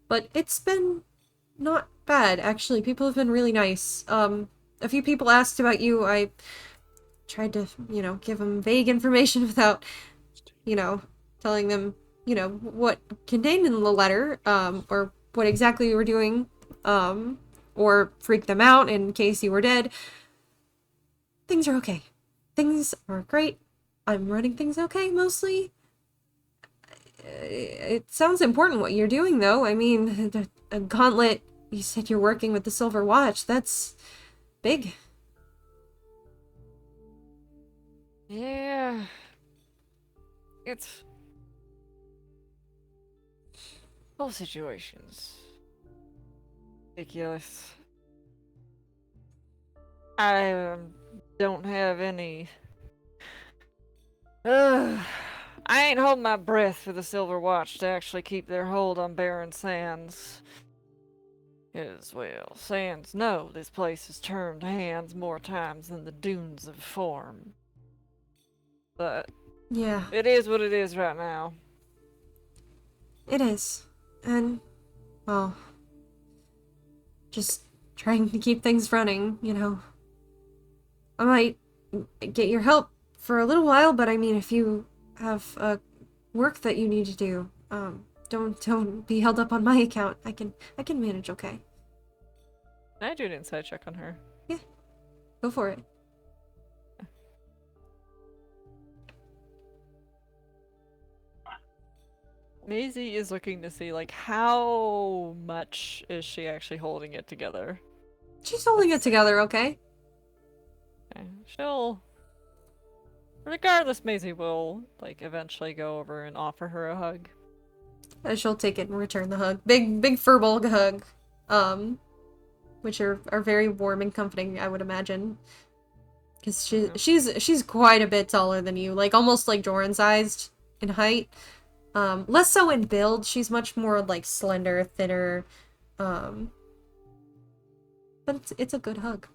but it's been not bad, actually. People have been really nice. A few people asked about you. I tried to, give them vague information without, telling them, what contained in the letter, or what exactly you were doing, or freak them out in case you were dead. Things are okay. Things are great. I'm running things okay, mostly. It sounds important what you're doing, though. I mean, a gauntlet, you said you're working with the Silver Watch. That's big. Yeah. It's... whole situation's ridiculous. I don't have any... I ain't holding my breath for the Silver Watch to actually keep their hold on Barren Sands. As well, Sands know this place has turned hands more times than the dunes of form. But Yeah, it is what it is right now. it is. And, well, just trying to keep things running, I might get your help for a little while, but I mean, if you have work that you need to do, don't be held up on my account. I can manage okay. Can I do an insight check on her? Yeah, go for it. Maisie is looking to see, like, how much is she actually holding it together? She's holding it together, okay? Okay. She'll... regardless, Maisie will, like, eventually go over and offer her a hug. She'll take it and return the hug. Big furball hug. Which are very warm and comforting, I would imagine. Because she's quite a bit taller than you, like almost like Doran-sized in height. Less so in build. She's much more like slender, thinner. But it's a good hug.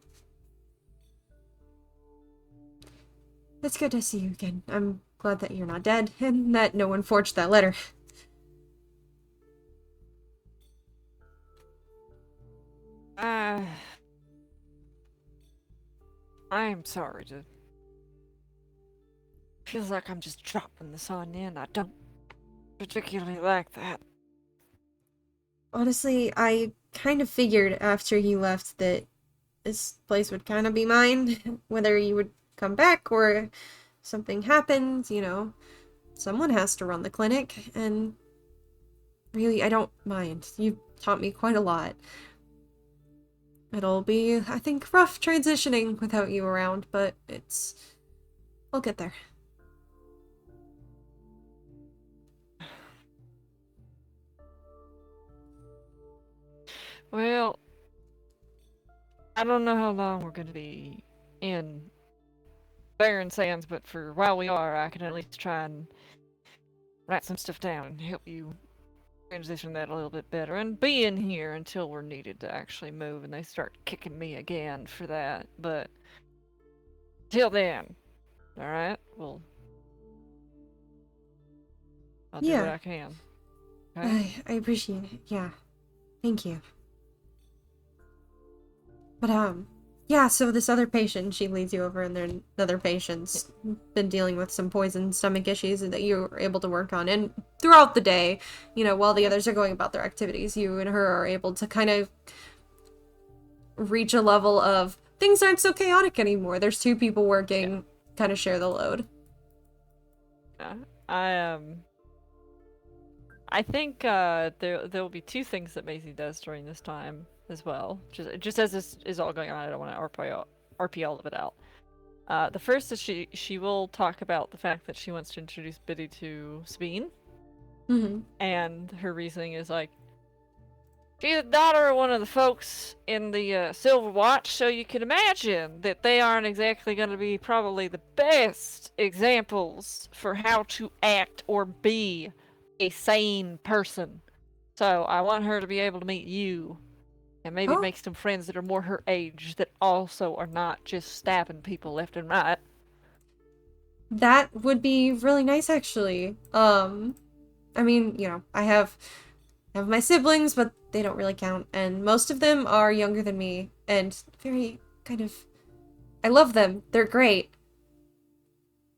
It's good to see you again. I'm glad that you're not dead and that no one forged that letter. I'm sorry to... feels like I'm just dropping this on you, and I don't particularly like that. Honestly, I kind of figured after you left that this place would kind of be mine. Whether you would come back or something happened, someone has to run the clinic, and really, I don't mind. You've taught me quite a lot. It'll be, I think, rough transitioning without you around, but I'll get there. Well, I don't know how long we're gonna be in Barren Sands, but for while we are, I can at least try and write some stuff down and help you transition that a little bit better and be in here until we're needed to actually move, and they start kicking me again for that. But till then, all right, well, I'll do what I can. Okay? I appreciate it. Yeah, thank you. But yeah. So this other patient, she leads you over, and then another patient's been dealing with some poison stomach issues that you were able to work on. And throughout the day, while the others are going about their activities, you and her are able to kind of reach a level of things aren't so chaotic anymore. There's two people working, kind of share the load. Yeah, I think there will be two things that Maisie does during this time as well. Just as this is all going on, I don't want to RP all of it out. The first is she will talk about the fact that she wants to introduce Biddy to Sabine. Mm-hmm. And her reasoning is like, she's the daughter of one of the folks in the Silver Watch, so you can imagine that they aren't exactly going to be probably the best examples for how to act or be a sane person. So I want her to be able to meet you and maybe make some friends that are more her age that also are not just stabbing people left and right. That would be really nice, actually. I mean, I have my siblings, but they don't really count, and most of them are younger than me, and very kind of... I love them. They're great.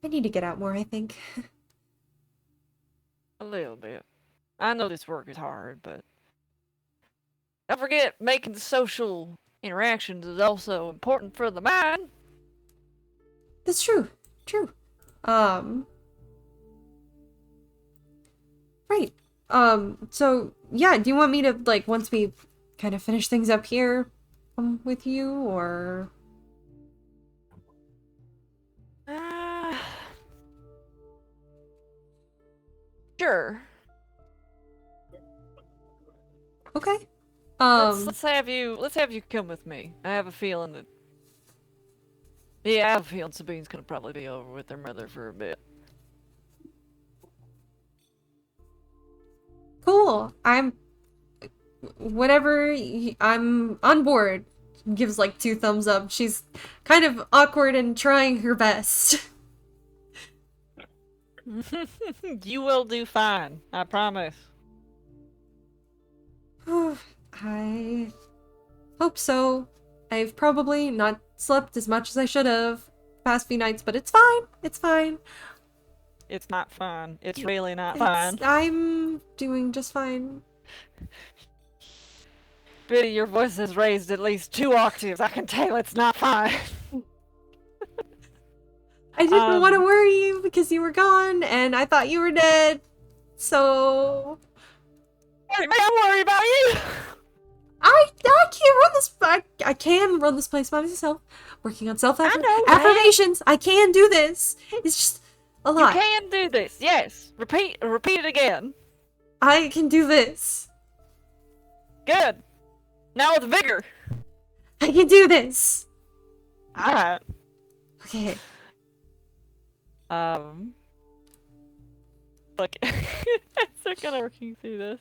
I need to get out more, I think. A little bit. I know this work is hard, but don't forget, making the social interactions is also important for the mind. That's true. True. Right. So, yeah, do you want me to, once we kind of finish things up here, with you, or... Sure. Okay. Let's have you come with me. I have a feeling that... Yeah, I have a feeling Sabine's gonna probably be over with her mother for a bit. Cool. I'm on board. Gives 2 thumbs up. She's kind of awkward and trying her best. You will do fine. I promise. I hope so. I've probably not slept as much as I should have past few nights, but it's fine. It's fine. It's not fun. It's really not fun. I'm doing just fine. Biddy, your voice has raised at least 2 octaves. I can tell it's not fine. I didn't want to worry you because you were gone, and I thought you were dead. So... Hey, man, I'm worried about you! I can't run this... I can run this place by myself. Working on self-affirmations. I can do this. It's just a lot. You can do this, yes. Repeat it again. I can do this. Good. Now with vigor. I can do this. Alright. Okay. Look, they're kind of working through this.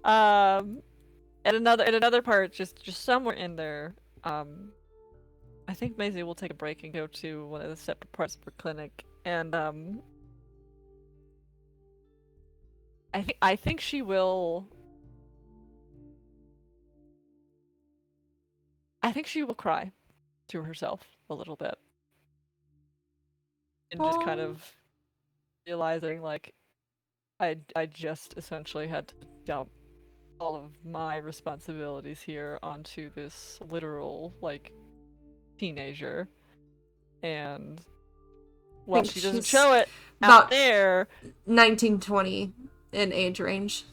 At another part, just somewhere in there, I think Maisie will take a break and go to one of the separate parts of her clinic, and I think she will. I think she will cry to herself a little bit. And just kind of realizing, I just essentially had to dump all of my responsibilities here onto this literal, teenager. And while she doesn't show it out there... 19-20 in age range.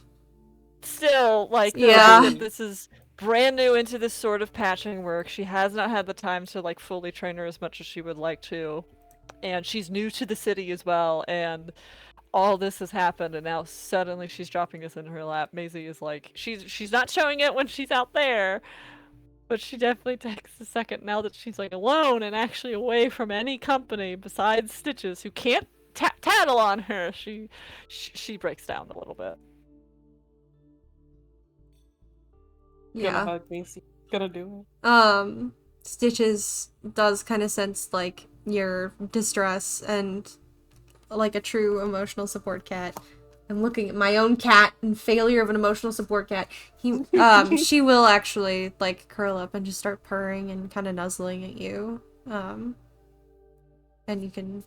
Still, yeah. This is brand new into this sort of patching work. She has not had the time to, fully train her as much as she would like to. And she's new to the city as well, and all this has happened, and now suddenly she's dropping this in her lap. Maisie is she's not showing it when she's out there, but she definitely takes a second now that she's alone and actually away from any company besides Stitches, who can't tattle on her. She breaks down a little bit. Yeah. Gonna hug me. So gonna do it. Stitches does kind of sense like your distress and like a true emotional support cat. I'm looking at my own cat and failure of an emotional support cat. She will actually like curl up and just start purring and kind of nuzzling at you. And you can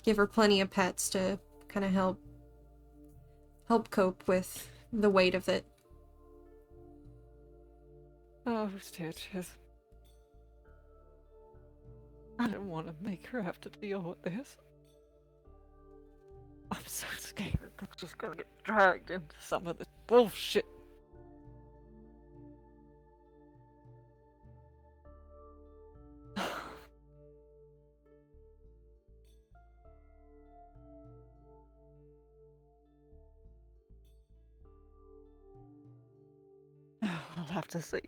give her plenty of pets to kind of help cope with the weight of it. Oh, Stitches. I didn't want to make her have to deal with this. I'm so scared I'm just gonna get dragged into some of this bullshit. I'll have to see.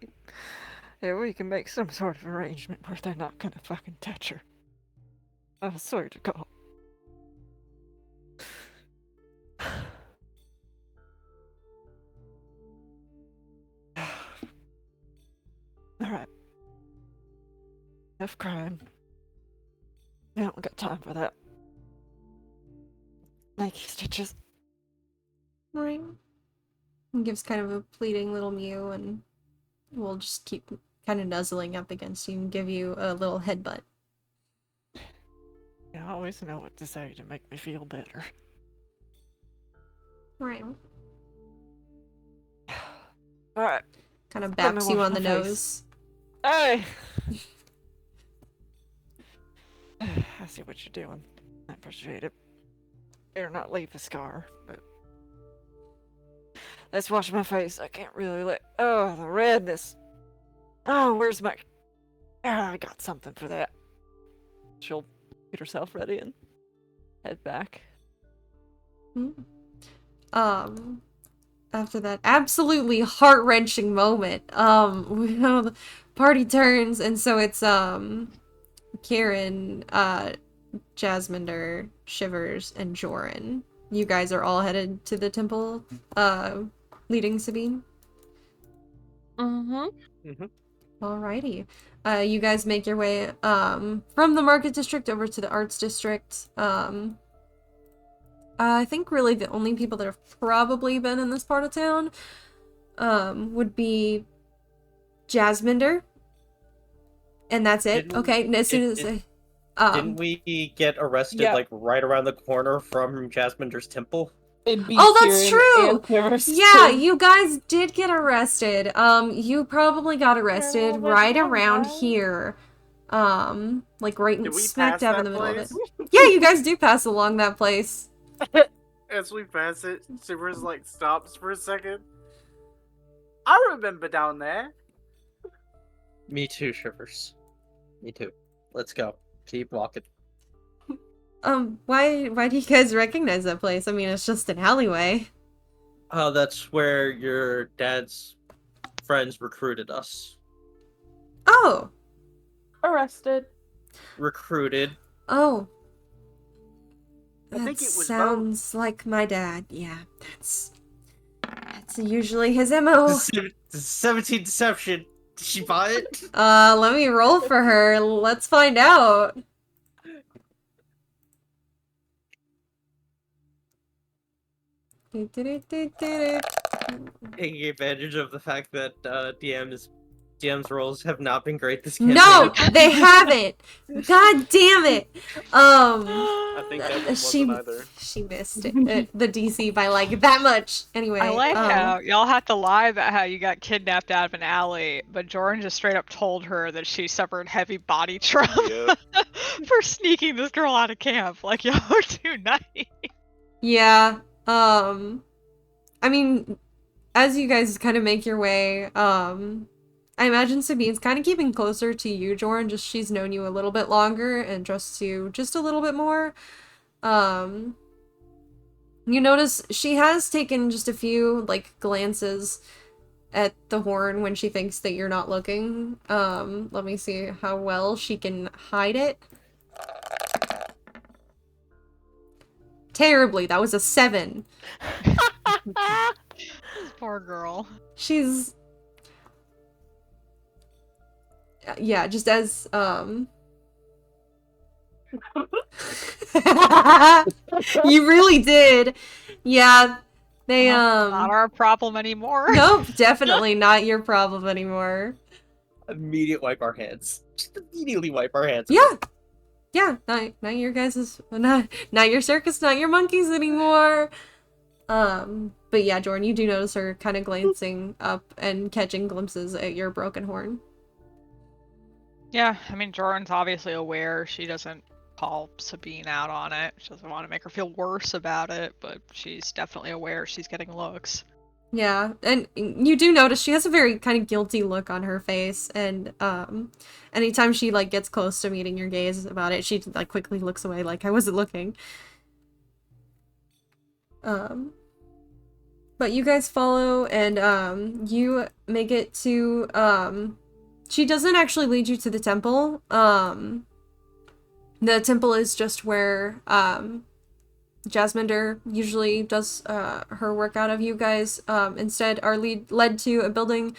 Yeah, we can make some sort of arrangement where they're not gonna fucking touch her. I swear to God. Alright. Enough crying. I don't got time for that. Thank you, Stitches. Right. He gives kind of a pleading little mew and will just keep kind of nuzzling up against you and give you a little headbutt. You always know what to say to make me feel better. Right. Alright. Kind of Let me baps you wash on the my face. nose. Hey! I see what you're doing. I appreciate it. Better not leave a scar, but... Let's wash my face. I can't really let... Oh, the redness. Oh, where's my... I got something for that. She'll get herself ready and head back. After that absolutely heart-wrenching moment, the party turns, and so it's, Kieran, Jasminder, Shivers, and Joran. You guys are all headed to the temple, leading Sabine? Alrighty. You guys make your way, from the Market District over to the Arts District. I think really the only people that have probably been in this part of town, would be Jasminder. And that's it. Didn't- Okay, and as soon as Didn't we get arrested Yeah. like right around the corner from Jasminder's temple? It'd be Oh, that's Kieran true! and Shivers, Yeah, too. you guys did get arrested. You probably got arrested Well, right that's around alright. here. Like right Did we smack pass dab in that the middle of it. place? Yeah, you guys do pass along that place. As we pass it, Shivers like stops for a second. I remember down there. Me too, Shivers. Me too. Let's go. Keep walking. Why do you guys recognize that place? I mean, it's just an alleyway. That's where your dad's friends recruited us. Oh! Arrested. Recruited. Oh. I That think it was both. sounds like my dad. Yeah, that's usually his MO. 17 deception. Did she buy it? Let me roll for her. Let's find out. Taking advantage of the fact that DM's rolls have not been great this campaign. No, they haven't. God damn it. I think that one she wasn't either. she missed it, the DC by like that much. Anyway, I like how y'all have to lie about how you got kidnapped out of an alley, but Jordan just straight up told her that she suffered heavy body trauma Yep. for sneaking this girl out of camp. Like, y'all are too nice. Yeah. I mean, as you guys kind of make your way, I imagine Sabine's kind of keeping closer to you, Jordan, just she's known you a little bit longer and trusts you just a little bit more. You notice she has taken just a few, like, glances at the horn when she thinks that you're not looking. Let me see how well she can hide it. Terribly, that was a 7. Poor girl. She's yeah, just as you really did. Yeah. They Not our problem anymore. Nope, definitely not your problem anymore. Immediate wipe our hands. Just immediately wipe our hands. Yeah. Yeah, not your guys's not your circus, not your monkeys anymore. But yeah, Jordan, you do notice her kind of glancing up and catching glimpses at your broken horn. Yeah, I mean, Jordan's obviously aware. She doesn't call Sabine out on it. She doesn't want to make her feel worse about it, but she's definitely aware she's getting looks. Yeah, and you do notice she has a very kind of guilty look on her face, and anytime she like gets close to meeting your gaze about it, she like quickly looks away like I wasn't looking. But you guys follow, and you make it to she doesn't actually lead you to the temple. The temple is just where Jasminder usually does her work out of. You guys instead are led to a building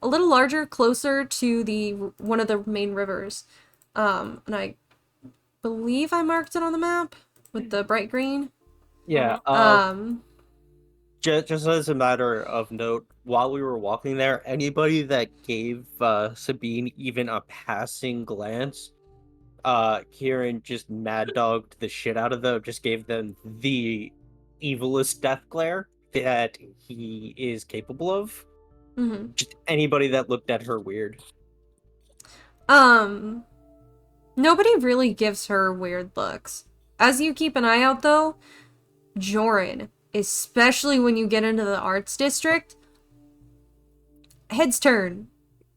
a little larger, closer to the one of the main rivers. And I believe I marked it on the map with the bright green. Yeah. Just as a matter of note, while we were walking there, anybody that gave Sabine even a passing glance, Kieran just mad dogged the shit out of them, just gave them the evilest death glare that he is capable of. Mm-hmm. Just anybody that looked at her weird. Nobody really gives her weird looks. As you keep an eye out, though, Joran, especially when you get into the arts district, heads turn.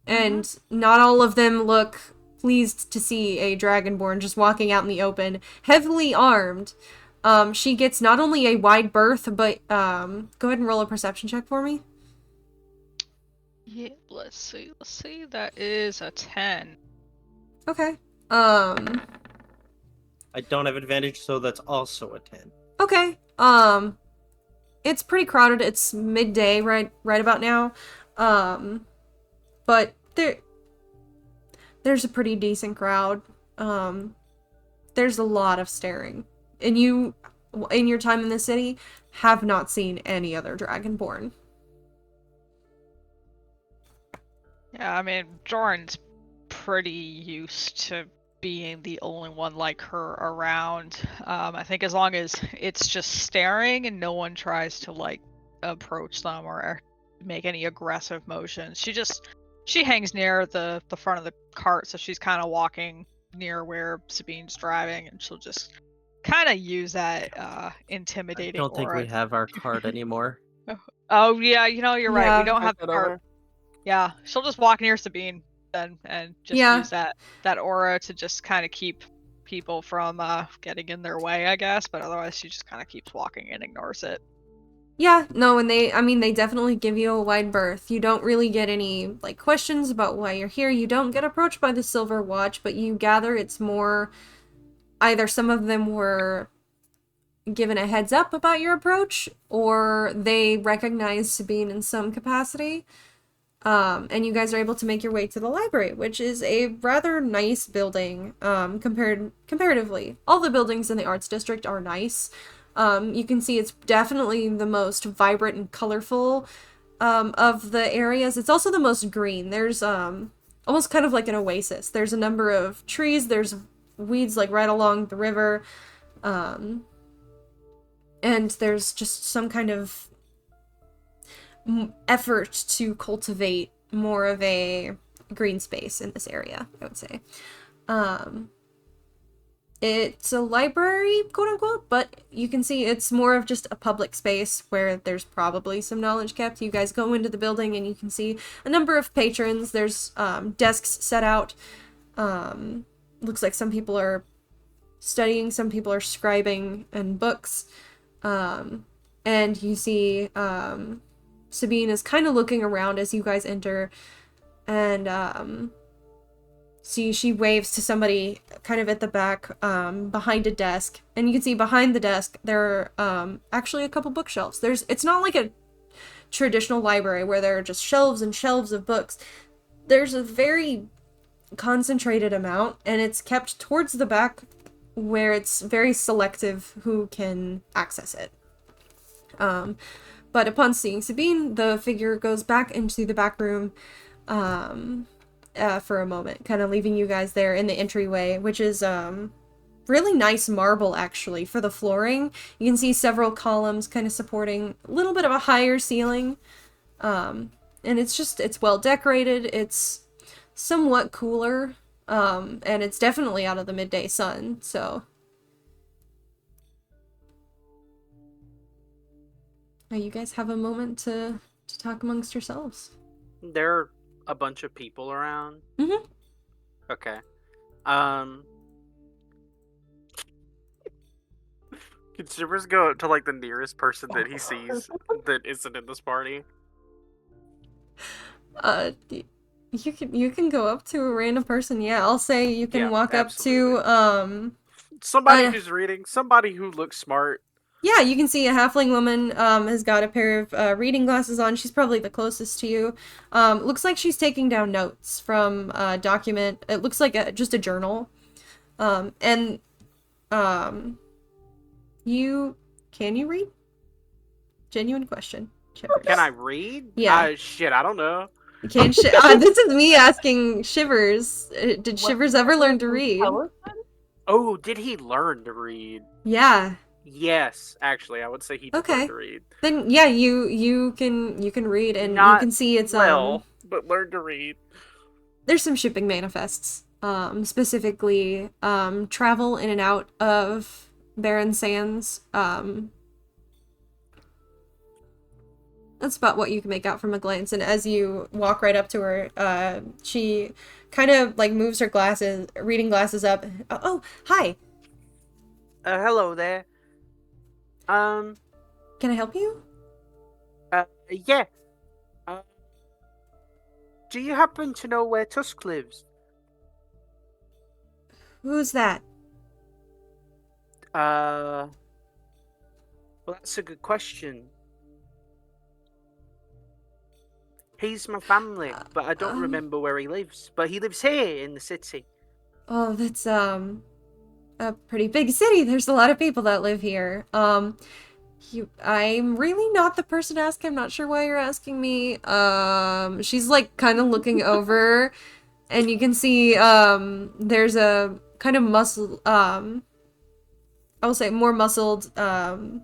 And not all of them look pleased to see a dragonborn just walking out in the open, heavily armed. She gets not only a wide berth, but go ahead and roll a perception check for me. Yeah, let's see. That is a 10. Okay. I don't have advantage, so that's also a 10. Okay. It's pretty crowded. It's midday right about now. But there's a pretty decent crowd. There's a lot of staring. And you, in your time in the city, have not seen any other dragonborn. Yeah, I mean, Joran's pretty used to being the only one like her around. I think as long as it's just staring and no one tries to like approach them or make any aggressive motions, she hangs near the front of the cart, so she's kind of walking near where Sabine's driving, and she'll just kind of use that intimidating I don't think aura. we have our card anymore. Oh yeah, you're right. Yeah. We don't have the cart. Yeah, she'll just walk near Sabine then and just use that aura to just kind of keep people from getting in their way, I guess. But otherwise, she just kind of keeps walking and ignores it. Yeah, no, and they definitely give you a wide berth. You don't really get any, like, questions about why you're here. You don't get approached by the Silver Watch, but you gather it's more either some of them were given a heads up about your approach, or they recognize Sabine in some capacity. And you guys are able to make your way to the library, which is a rather nice building, comparatively. All the buildings in the Arts District are nice. You can see it's definitely the most vibrant and colorful of the areas. It's also the most green. There's almost kind of like an oasis. There's a number of trees. There's weeds like right along the river. And there's just some kind of effort to cultivate more of a green space in this area, I would say. It's a library, quote unquote, but you can see it's more of just a public space where there's probably some knowledge kept. You guys go into the building and you can see a number of patrons. There's desks set out. Looks like some people are studying, some people are scribing in books. And you see Sabine is kind of looking around as you guys enter, and she waves to somebody kind of at the back behind a desk, and you can see behind the desk there are actually a couple bookshelves. It's not like a traditional library where there are just shelves and shelves of books. There's a very concentrated amount, and it's kept towards the back where it's very selective who can access it. But upon seeing Sabine, the figure goes back into the back room for a moment, kind of leaving you guys there in the entryway, which is really nice marble, actually, for the flooring. You can see several columns kind of supporting a little bit of a higher ceiling. And it's well decorated, it's somewhat cooler, and it's definitely out of the midday sun, so. You guys have a moment to talk amongst yourselves. There are a bunch of people around. Mm-hmm. Okay. Can Shivers go to like the nearest person that he sees that isn't in this party? You can go up to a random person. Yeah, I'll say you can walk absolutely. up to somebody who's reading, somebody who looks smart. Yeah, you can see a halfling woman has got a pair of reading glasses on. She's probably the closest to you. Looks like she's taking down notes from a document. It looks like just a journal. Can you read? Genuine question. Shivers. Can I read? Yeah. Shit, I don't know. You can't this is me asking Shivers. Did Shivers ever learn to read? Oh, did he learn to read? Yeah. Yes, actually, I would say he did learn to read. Then yeah, you can read, and Not you can see it's but learn to read. There's some shipping manifests, specifically travel in and out of Barren Sands. That's about what you can make out from a glance. And as you walk right up to her, she kind of like moves her reading glasses up. Oh, hi. Hello there. Can I help you? Yeah. Do you happen to know where Tusk lives? Who's that? Well, that's a good question. He's my family, but I don't remember where he lives. But he lives here in the city. Oh, that's a pretty big city. There's a lot of people that live here. I'm really not the person to ask. I'm not sure why you're asking me. She's like kind of looking over, and you can see there's a kind of muscle. I will say more muscled. Kind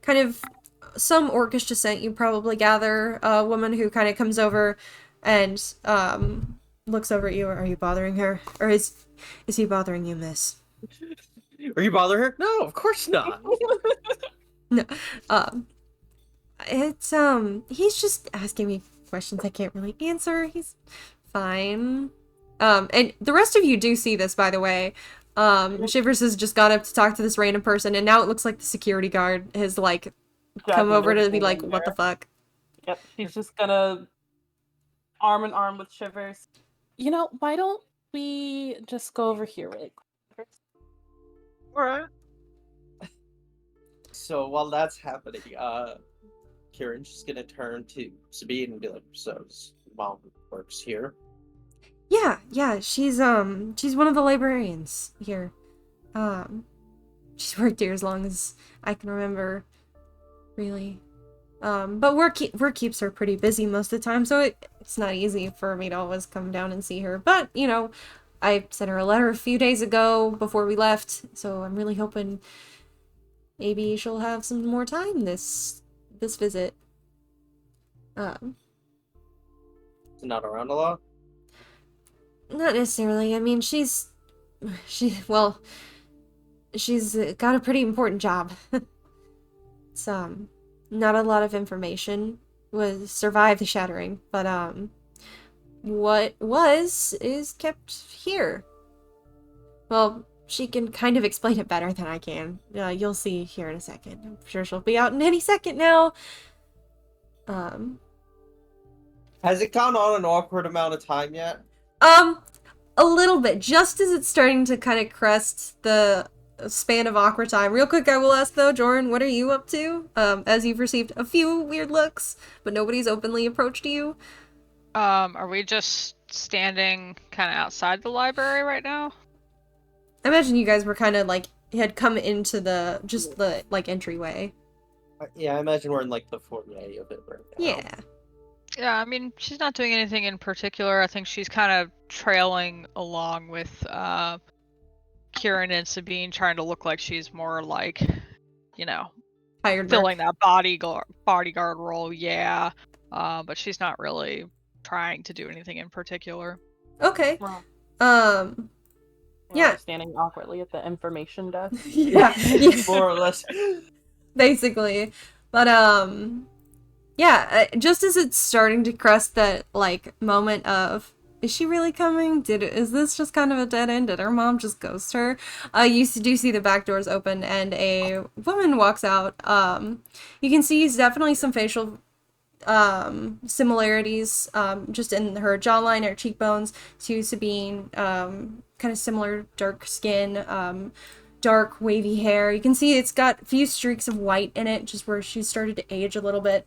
of some orcish descent. You probably gather a woman who kind of comes over and looks over at you. Are you bothering her, or is he bothering you, miss? Are you bothering her? No, of course not. No, it's he's just asking me questions I can't really answer. He's fine. And the rest of you do see this, by the way. Shivers has just got up to talk to this random person, and now it looks like the security guard has like come over to be like, what the fuck? Yep, she's just gonna arm in arm with Shivers. You know, why don't we just go over here really quick? Alright. So while that's happening, Kieran's just gonna turn to Sabine and be like, so mom works here? Yeah, she's one of the librarians here. She's worked here as long as I can remember, really. But work keeps her pretty busy most of the time, so it's not easy for me to always come down and see her. But, you know, I sent her a letter a few days ago before we left, so I'm really hoping maybe she'll have some more time this visit. Not around a lot? Not necessarily. I mean, she's got a pretty important job. It's not a lot of information survived the shattering, but what is kept here. Well, she can kind of explain it better than I can. You'll see here in a second. I'm sure she'll be out in any second now. Has it gone on an awkward amount of time yet? A little bit. Just as it's starting to kind of crest the span of awkward time. Real quick, I will ask though, Joran, what are you up to? As you've received a few weird looks, but nobody's openly approached you. Are we just standing kind of outside the library right now? I imagine you guys were kind of like had come into the like entryway. Yeah, I imagine we're in like the foyer of it right now. Yeah. Yeah, I mean, she's not doing anything in particular. I think she's kind of trailing along with Kieran and Sabine, trying to look like she's more like, you know, Hired filling that bodyguard role. Yeah, but she's not really trying to do anything in particular. Okay. Well, Yeah. Standing awkwardly at the information desk. Yeah. More or less. Basically. But yeah, just as it's starting to crest that like moment of, is she really coming? Is this just kind of a dead end? Did her mom just ghost her? You do see the back doors open and a woman walks out. You can see definitely some facial similarities just in her jawline, her cheekbones to Sabine. Kind of similar dark skin, dark wavy hair. You can see it's got a few streaks of white in it, just where she started to age a little bit.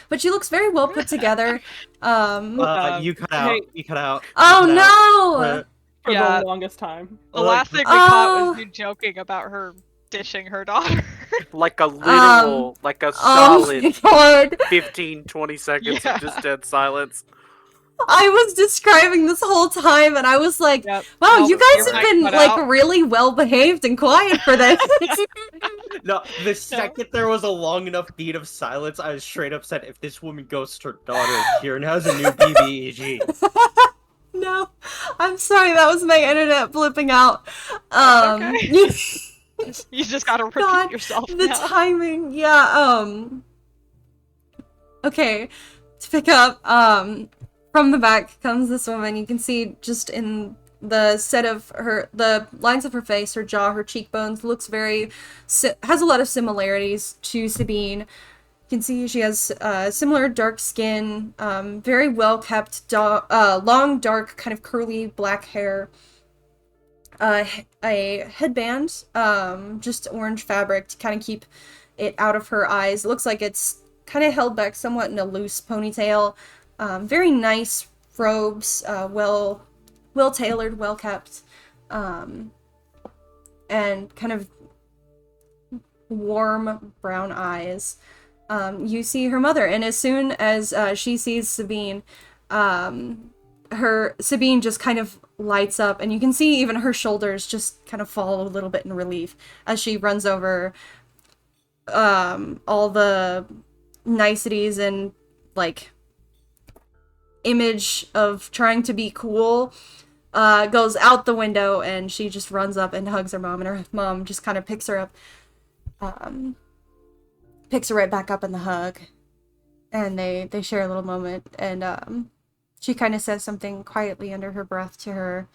But she looks very well put together. You cut out. You cut out. Oh You cut no! out. For Yeah. the longest time. The last thing we caught was Oh. you joking about her dishing her daughter. Like a literal, like a Oh solid my god! 15, 20 seconds Yeah. of just dead silence. I was describing this whole time and I was like, Yep. wow, Well, you guys your have mic been cut like out. really well behaved and quiet for this. No, the second there was a long enough beat of silence, I was straight up said, if this woman ghosts her daughter, Kieran has a new BBEG. No, I'm sorry, that was my internet blipping out. That's You just gotta repeat God, yourself the now. timing, yeah, okay, to pick up, from the back comes this woman. You can see just in the set of the lines of her face, her jaw, her cheekbones, looks has a lot of similarities to Sabine. You can see she has similar dark skin, very well kept, long, dark, kind of curly black hair, a headband, just orange fabric to kind of keep it out of her eyes. It looks like it's kind of held back somewhat in a loose ponytail. Very nice robes, well tailored, well kept, and kind of warm brown eyes. You see her mother, and as soon as she sees Sabine, Sabine just kind of lights up, and you can see even her shoulders just kind of fall a little bit in relief as she runs over all the niceties and like image of trying to be cool goes out the window, and she just runs up and hugs her mom, and her mom just kind of picks her right back up in the hug, and they share a little moment, and she kind of says something quietly under her breath to her,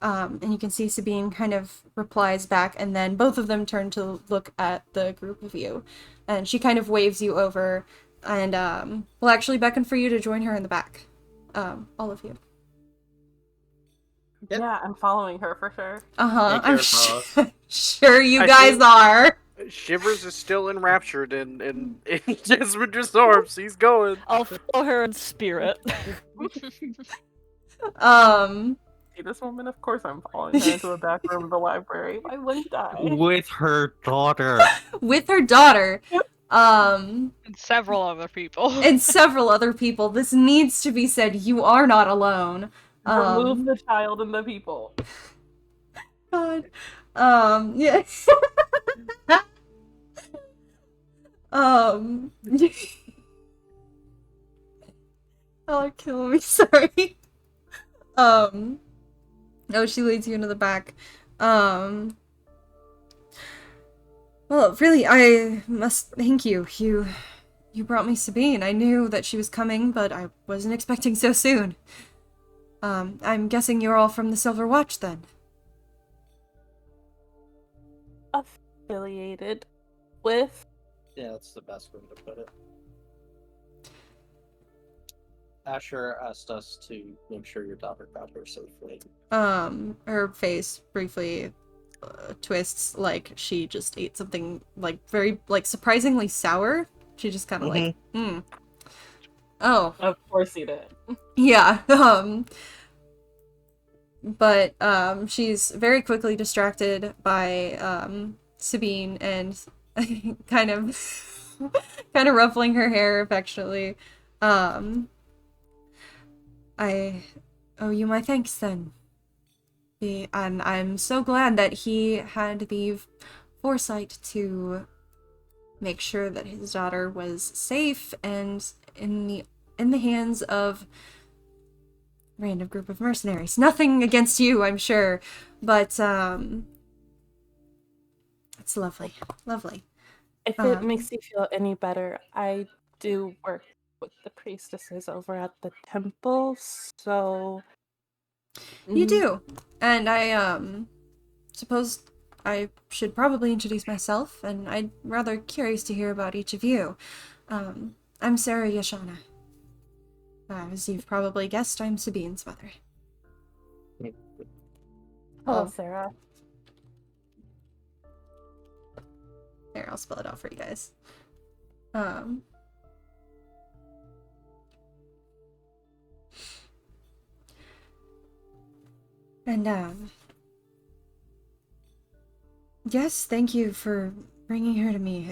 and you can see Sabine kind of replies back, and then both of them turn to look at the group of you, and she kind of waves you over, and will actually beckon for you to join her in the back, all of you. Yep. Yeah, I'm following her for sure. I'm Kieran sure you I guys think- are. Shivers is still enraptured in Jasminder's arms. He's going. I'll follow her in spirit. See this woman? Of course I'm following her into the back room of the library. Why wouldn't I? With her daughter. With her daughter, And several other people. and several other people. This needs to be said. You are not alone. Remove the child and the people. God. Yeah. Oh, kill me. Sorry. No, she leads you into the back. Well, really, I must thank you. You brought me Sabine. I knew that she was coming, but I wasn't expecting so soon. I'm guessing you're all from the Silver Watch, then. Affiliated with. Yeah, that's the best way to put it. Asher asked us to make sure your daughter got here safely. Her face briefly twists, like she just ate something like very like surprisingly sour. She just kind of like, Oh, Of course he did. yeah. But she's very quickly distracted by Sabine and kind of kind of ruffling her hair affectionately. I owe you my thanks then. I'm so glad that he had the foresight to make sure that his daughter was safe and in the hands of a random group of mercenaries. Nothing against you, I'm sure, but it's lovely. Lovely. If it makes you feel any better, I do work with the priestesses over at the temple, so You do. And I suppose I should probably introduce myself, and I'm rather curious to hear about each of you. I'm Sarra Yeshana. As you've probably guessed, I'm Sabine's mother. Hello, Sarah. Here, I'll spell it out for you guys. Yes, thank you for bringing her to me.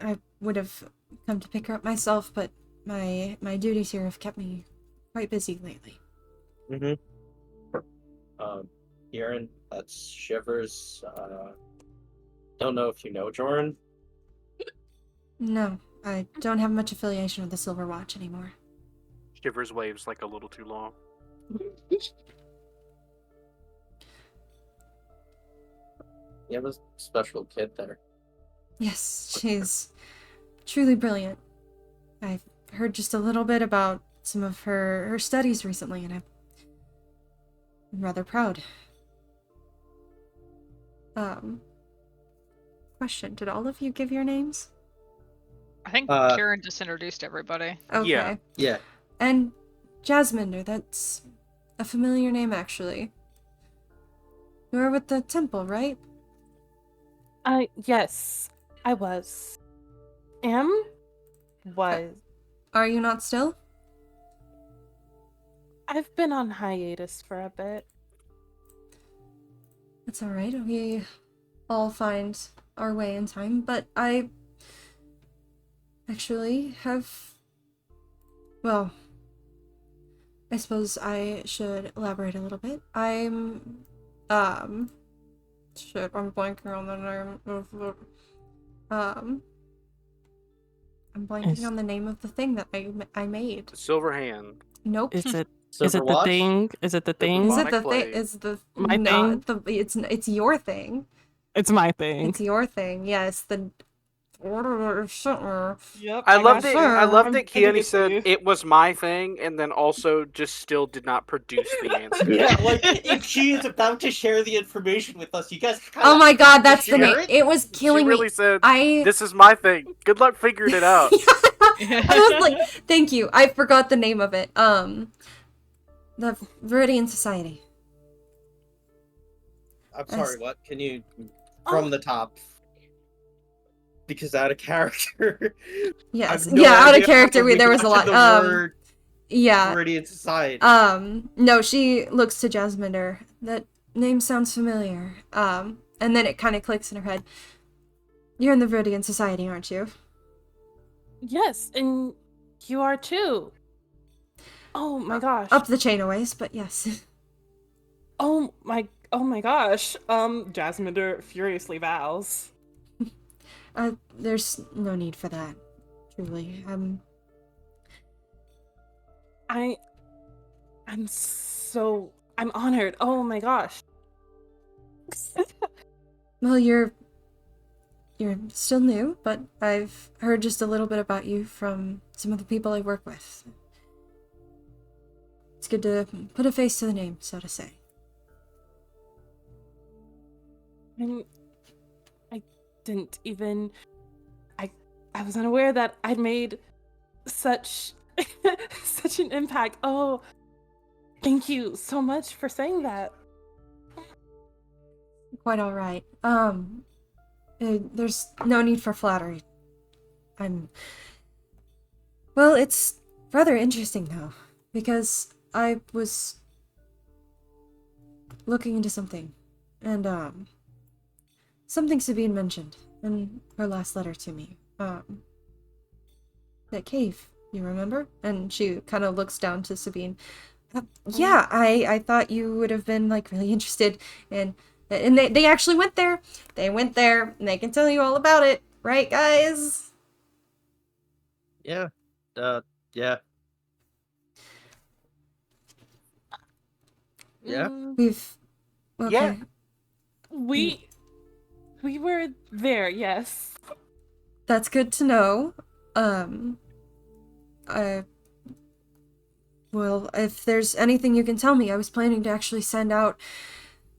I would have come to pick her up myself, but my duties here have kept me quite busy lately. Kieran, that's Shivers. Don't know if you know Joran. No, I don't have much affiliation with the Silver Watch anymore. Shivers waves like a little too long. You have a special kid there. Yes, she's truly brilliant. I've heard just a little bit about some of her studies recently, and I'm rather proud. Question, did all of you give your names? I think Kieran just introduced everybody. Okay. Yeah. And Jasminder, that's a familiar name, actually. You were with the temple, right? Yes, I was. Was. Are you not still? I've been on hiatus for a bit. It's alright, we all find our way in time, but I actually have... Well, I suppose I should elaborate a little bit. I'm blanking on the name of the... I'm blanking on the name of the thing that I made. The Silver Hand. Nope. Is it Silver the Watch? thing? Is it the thing? Is it Demonic the thing? blade. Is the My not thing? the? It's your thing. It's my thing. It's your thing. Yes, the. Yep. I love got that. you. I love that I'm Keone said it was my thing, and then also just still did not produce the answer. Yeah, like if she is about to share the information with us, you guys. Oh my god, that's the share name. it? It was killing She really me. said, I. "This is my thing. Good luck figuring it out." I was like, thank you. I forgot the name of it. The Veridian Society. I'm sorry. What? Can you from the top? Because out of character. Yes. I have no Yeah, out idea of character. how we There was a got lot. to the word Yeah. Veridian Society. No, she looks to Jasminder. That name sounds familiar. And then it kind of clicks in her head. You're in the Veridian Society, aren't you? Yes, and you are too. Oh my gosh. Up the chain a ways, but yes. Oh my gosh. Jasminder furiously vows. There's no need for that. Truly. I'm honored. Oh my gosh. Well, you're still new, but I've heard just a little bit about you from some of the people I work with. It's good to put a face to the name, so to say. I didn't even... I was unaware that I'd made such such an impact. Oh, thank you so much for saying that. Quite all right. There's no need for flattery. Well, it's rather interesting, though, because I was looking into something, and, something Sabine mentioned in her last letter to me. That cave, you remember? And she kind of looks down to Sabine. Yeah, I thought you would have been, like, really interested in... And they actually went there. They went there, and they can tell you all about it. Right, guys? Yeah. Yeah. Yeah. We've... Okay. Yeah. We were there, yes. That's good to know. Well, if there's anything you can tell me, I was planning to actually send out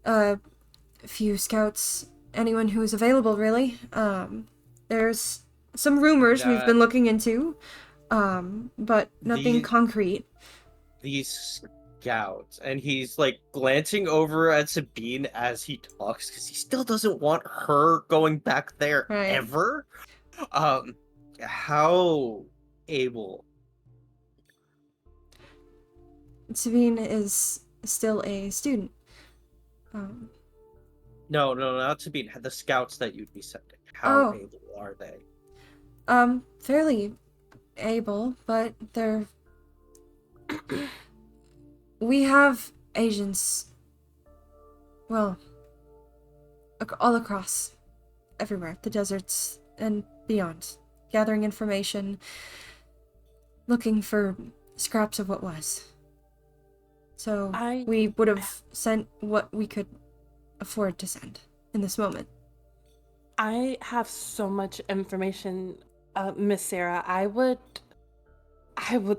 a few scouts, anyone who is available, really. There's some rumors we've been looking into, but nothing concrete. These scouts, and he's like glancing over at Sabine as he talks because he still doesn't want her going back there ever. How able? Sabine is still a student. No, not Sabine. The scouts that you'd be sending. How able are they? Fairly able, but they're... We have agents, well, all across, everywhere, the deserts and beyond, gathering information, looking for scraps of what was. So we would have sent what we could afford to send in this moment. I have so much information, Miss Sarah. I would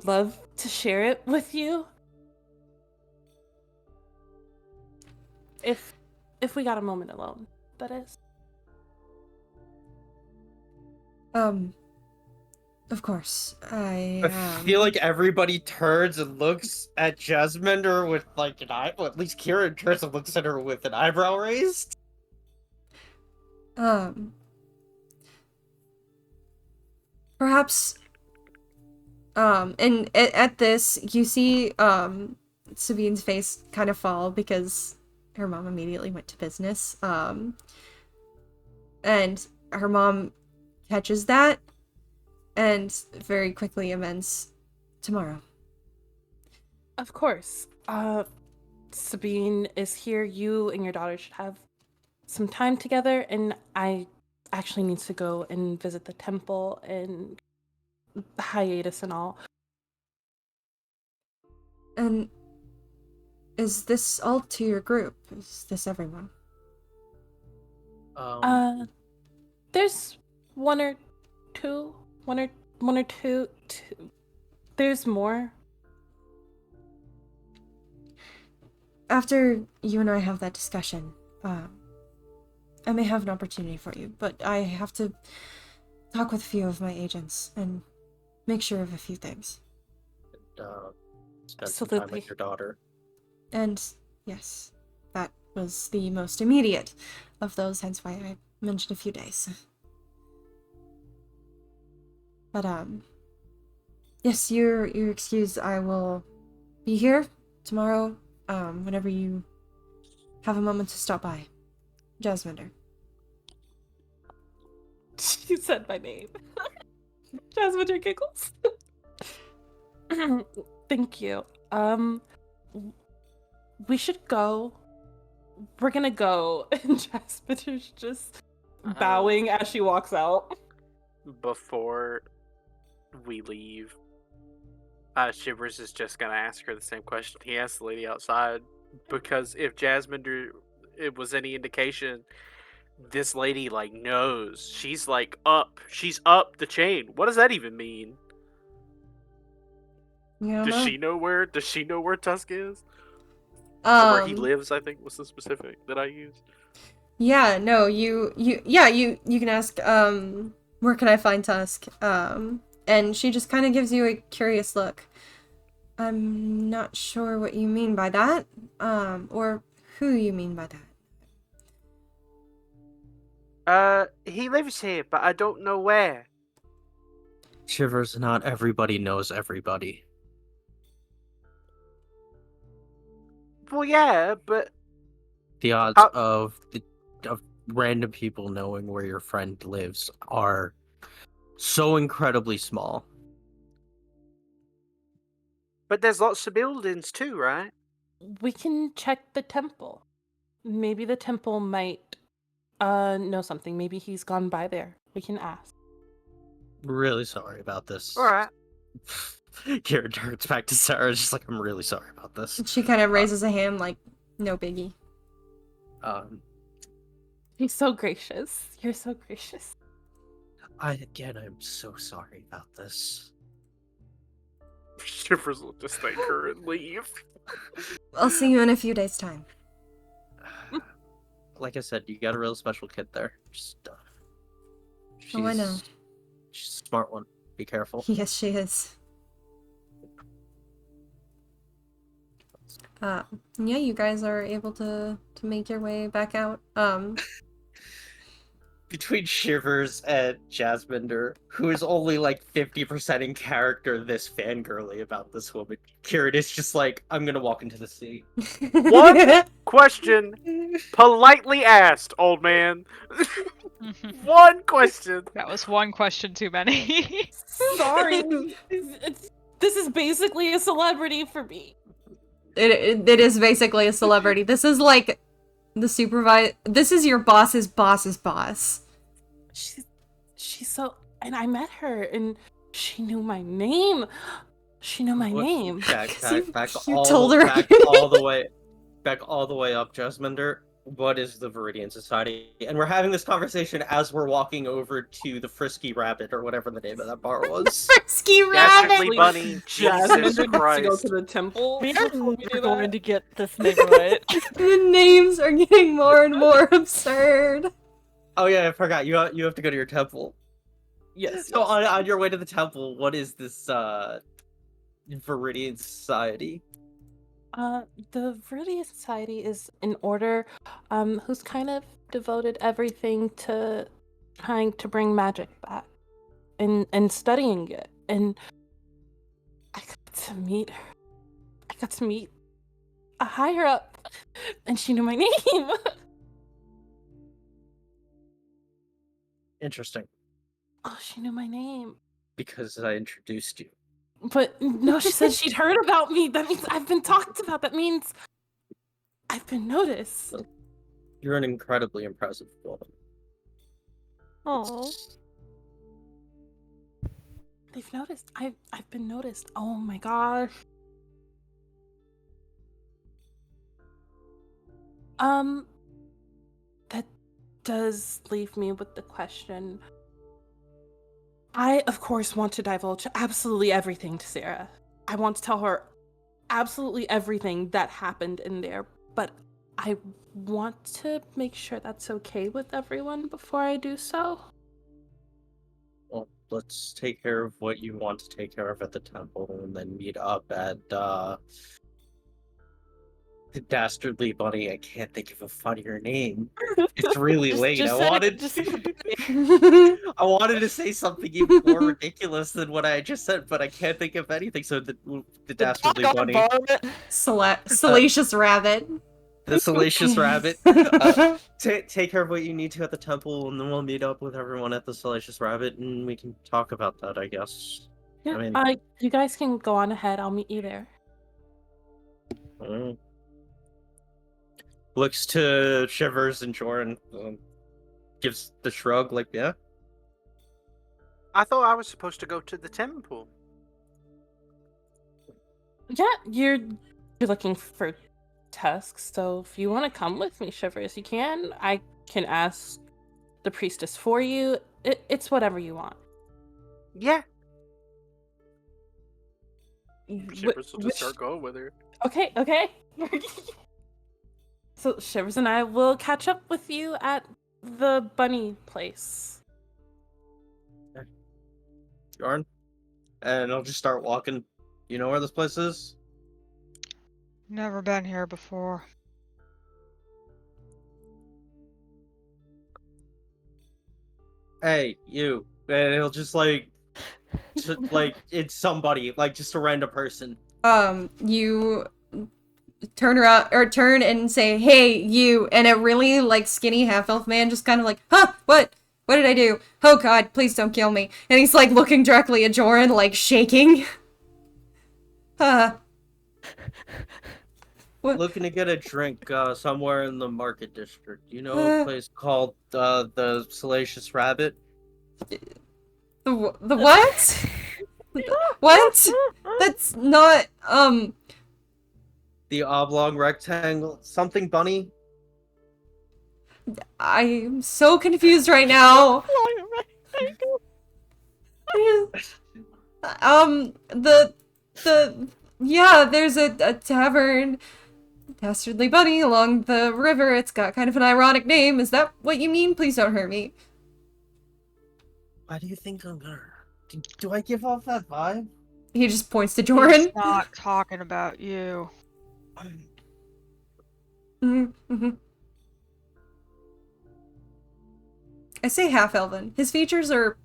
love to share it with you. If we got a moment alone, that is. Of course. I feel like everybody turns and looks at Jasminder with like an eye. Well, at least Kieran turns and looks at her with an eyebrow raised. Perhaps. And at this, you see Sabine's face kind of fall because her mom immediately went to business. And her mom catches that and very quickly amends tomorrow. Of course. Sabine is here. You and your daughter should have some time together, and I actually need to go and visit the temple and the hiatus and all. And is this all to your group? Is this everyone? There's one or two. There's more. After you and I have that discussion, I may have an opportunity for you, but I have to talk with a few of my agents and make sure of a few things. Spend some time with your daughter. And yes, that was the most immediate of those, hence why I mentioned a few days. But yes, your excuse, I will be here tomorrow, whenever you have a moment to stop by. Jasminder. You said my name. Jasminder giggles. Thank you. We should go. We're gonna go. And Jasminder's just bowing as she walks out. Before we leave, Shivers is just gonna ask her the same question he asked the lady outside, because if Jasminder it was any indication, this lady like knows. She's like she's up the chain. What does that even mean? Does she know where Tusk is? Or where he lives, I think was the specific that I used. Yeah, no, you can ask, where can I find Tusk? And she just kind of gives you a curious look. I'm not sure what you mean by that, or who you mean by that. He lives here, but I don't know where. Shivers, not everybody knows everybody. Well, yeah, but The odds How- of random people knowing where your friend lives are so incredibly small. but there's lots of buildings too, right? We can check the temple. Maybe the temple might know something. Maybe he's gone by there. We can ask. Really sorry about this. All right. Kieran turns back to Sarah, just like, I'm really sorry about this. She kind of raises a hand, like, no biggie. Um, He's so gracious. You're so gracious. I'm so sorry about this. Shivers will just thank her and leave. I'll see you in a few days' time. Like I said, you got a real special kid there. Just, Oh, I know. She's a smart one. Be careful. Yes, she is. Yeah, you guys are able to make your way back out. Between Shivers and Jasminder, who is only like 50% in character this fangirly about this woman, Kieran is just like, I'm gonna walk into the sea. One question politely asked, old man. One question. That was one question too many. Sorry. This is basically a celebrity for me. It is basically a celebrity. This is like the supervisor. This is your boss's boss's boss. She's so, and I met her and she knew my name. She knew my name. Back You all told her. back all the way up, Jasminder. What is the Veridian Society? And we're having this conversation as we're walking over to the Frisky Rabbit, or whatever the name of that bar was. Frisky Rabbit! Dastardly Bunny. Jasmine Jesus needs to go Christ. to the temple. We before are we do never going that. to get this name right. The names are getting more and more absurd. Oh yeah, I forgot. You have to go to your temple. Yes. So on your way to the temple, what is this Veridian Society? The Veridian Society is an order who's kind of devoted everything to trying to bring magic back and studying it. And I got to meet her. I got to meet a higher up, and she knew my name. Interesting, Oh, she knew my name. because I introduced you. But no, she said she'd heard about me. That means I've been talked about. That means I've been noticed. You're an incredibly impressive woman. Oh, They've noticed. I've been noticed. Oh my gosh. That does leave me with the question. I, of course, want to divulge absolutely everything to Sarah. I want to tell her absolutely everything that happened in there, but I want to make sure that's okay with everyone before I do so. Well, let's take care of what you want to take care of at the temple, and then meet up at the Dastardly Bunny. I can't think of a funnier name. It's really late. just I say- wanted just- I wanted to say something even more ridiculous than what I just said, but I can't think of anything. So the Dastardly doggone Bunny, varmint. Salacious Rabbit. the Salacious Rabbit. Take care of what you need to at the temple, and then we'll meet up with everyone at the Salacious Rabbit, and we can talk about that, I guess. Yeah, I mean- you guys can go on ahead. I'll meet you there. Mm. Looks to Shivers and Joran, gives the shrug, like, yeah. I thought I was supposed to go to the temple. Yeah, you're looking for tasks, so if you want to come with me, Shivers, you can. I can ask the priestess for you. It's whatever you want. Yeah. Wh- Shivers will which- just start going with her. Okay. So Shivers and I will catch up with you at the bunny place. Joran? And I'll just start walking. You know where this place is? Never been here before. Hey, you. And he'll just like it's somebody, like just a random person. You turn around or turn and say, "Hey, you," and a really like skinny half-elf man just kind of like, "Huh? What? What did I do? Oh God, please don't kill me!" And he's like looking directly at Joran, like shaking. What? Looking to get a drink somewhere in the market district. You know a place called the Salacious Rabbit? The what? What? That's not The oblong rectangle, something bunny? I'm so confused right now. Yeah, there's a tavern, Dastardly Bunny, along the river. It's got kind of an ironic name. Is that what you mean? Please don't hurt me. Why do you think I'm gonna... Do I give off that vibe? He just points to Joran. He's not talking about you. Mm-hmm. I say half-elven. His features are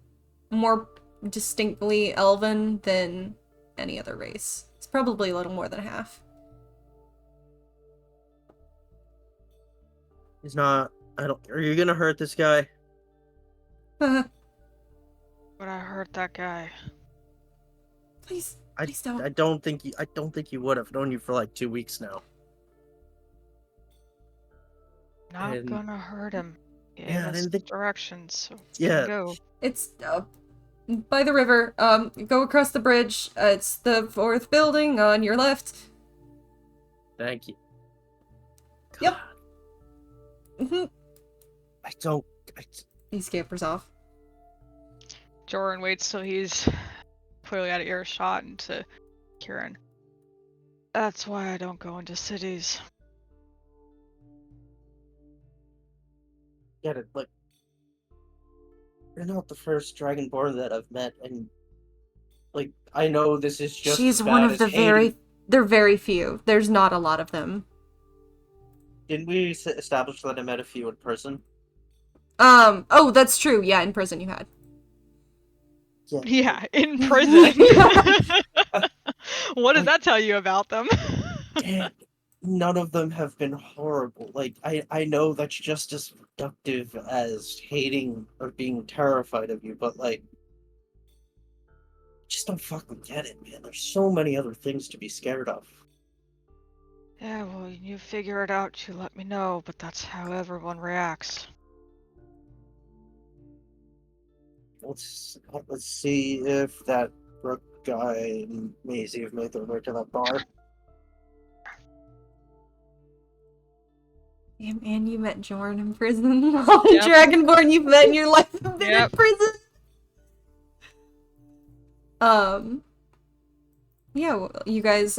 more distinctly elven than any other race. It's probably a little more than half. He's not... Are you gonna hurt this guy? But I hurt that guy. Please don't. I don't think you would have known you for like 2 weeks now. Not gonna hurt him. Yeah, I Gave us didn't think... directions, so Yeah. go. It's by the river. Go across the bridge. It's the 4th building on your left. Thank you. Yep. Mm-hmm. He scampers off. Joran waits till he's clearly out of earshot and to Kieran. That's why I don't go into cities. Get it, like... You're not the first Dragonborn that I've met, and... Like, I know this is just She's as one bad of the as hating... They're very few. There's not a lot of them. Didn't we establish that I met a few in person? Oh, that's true. Yeah, in prison you had. Yeah, in prison. What does that tell you about them? Damn, none of them have been horrible. Like, I know that's just as productive as hating or being terrified of you, but like... Just don't fucking get it, man. There's so many other things to be scared of. Yeah, well, you figure it out, you let me know, but that's how everyone reacts. Let's see if that Brooke guy and Maisie have made their way to that bar. Yeah, man, you met Jorn in prison. All the Dragonborn you've met in your life have been in prison. Yeah, well, you guys,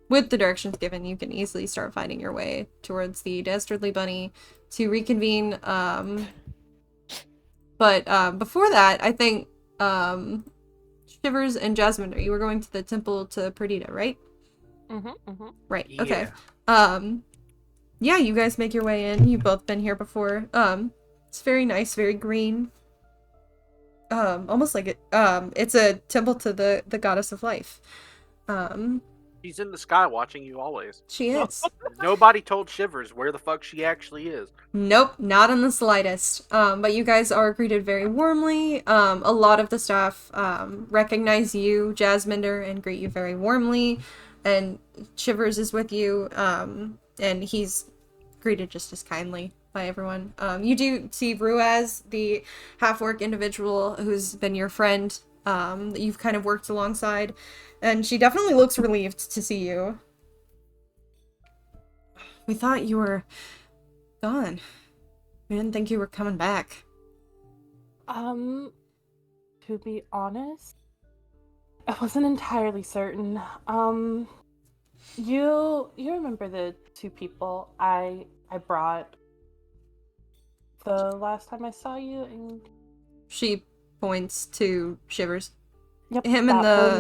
with the directions given, you can easily start finding your way towards the Dastardly Bunny to reconvene. But before that, I think Shivers and Jasmine, you were going to the temple to Perdita, right? Right. Yeah. Okay. Yeah, you guys make your way in. You've both been here before. It's very nice, very green. Almost like it's a temple to the goddess of life. She's in the sky watching you always. She is. Nobody told Shivers where the fuck she actually is. Nope, not in the slightest. But you guys are greeted very warmly. A lot of the staff recognize you, Jasminder, and greet you very warmly. And Shivers is with you, and he's greeted just as kindly by everyone. You do see Ruaz, the half-orc individual who's been your friend, that you've kind of worked alongside, and she definitely looks relieved to see you. We thought you were gone. We didn't think you were coming back. To be honest, I wasn't entirely certain. You remember the 2 people I brought the last time I saw you? And She points to Shivers. yep, Him and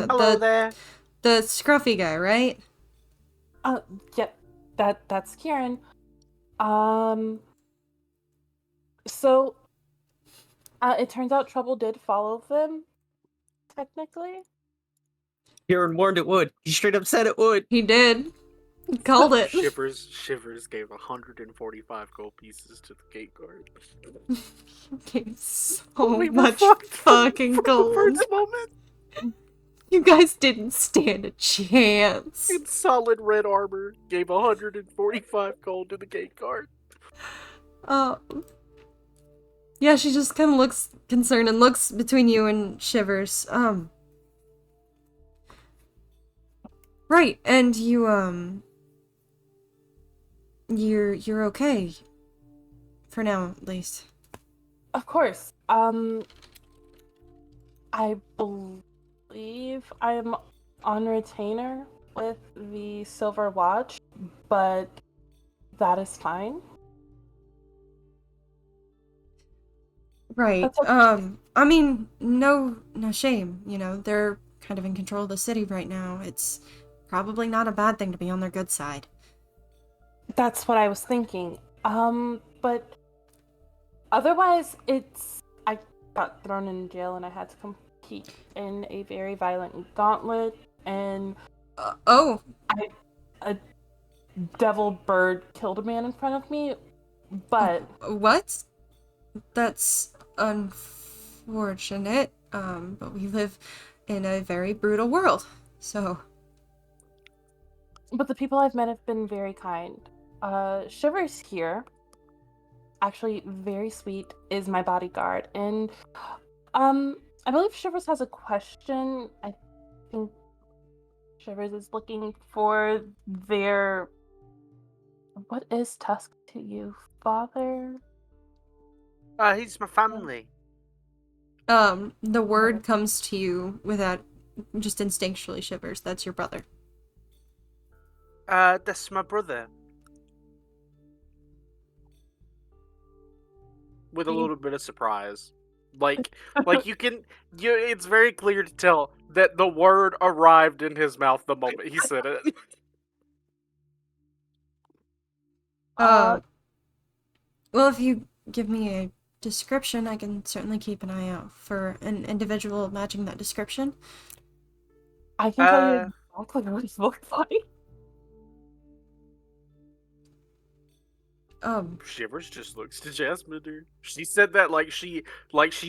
Hello there. the scruffy guy, right? Yep, that's Kieran. So it turns out trouble did follow them, technically. Kieran warned it would. He straight up said it would. He did. Called it. Shivers gave 145 gold pieces to the gate guard. Gave so We were much fucked fucking from gold. the first moment. You guys didn't stand a chance. In solid red armor, gave 145 gold to the gate guard. Yeah, she just kind of looks concerned and looks between you and Shivers. Right, and you're okay. For now, at least. Of course. I believe I'm on retainer with the silver watch, but that is fine. Right. That's okay. I mean, no shame. You know, they're kind of in control of the city right now. It's probably not a bad thing to be on their good side. That's what I was thinking. But otherwise, I got thrown in jail and I had to compete in a very violent gauntlet, and Oh. a devil bird killed a man in front of me, but... What? That's unfortunate. But we live in a very brutal world, so... But the people I've met have been very kind. Shivers here, actually very sweet, is my bodyguard, and I believe Shivers has a question. I think Shivers is looking for their... What is Tusk to you, father? He's my family. The word comes to you without just instinctually, Shivers. That's your brother. That's my brother. With a little bit of surprise. Like it's very clear to tell that the word arrived in his mouth the moment he said it. Well, if you give me a description, I can certainly keep an eye out for an individual matching that description. I can tell you exactly what he looks like. Shivers just looks to Jasmine. She said that like she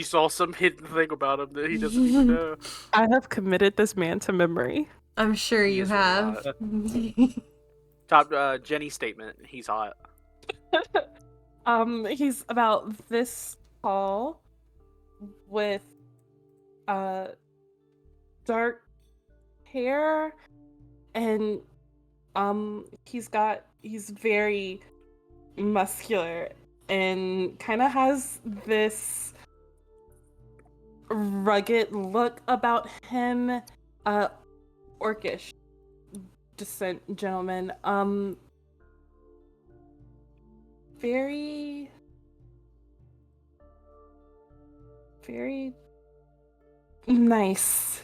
saw some hidden thing about him that he doesn't even know. I have committed this man to memory. I'm sure you is really have. Top Jenny's statement. He's hot. He's about this tall, with dark hair, and he's very muscular and kind of has this rugged look about him. Orcish descent gentleman. Very nice.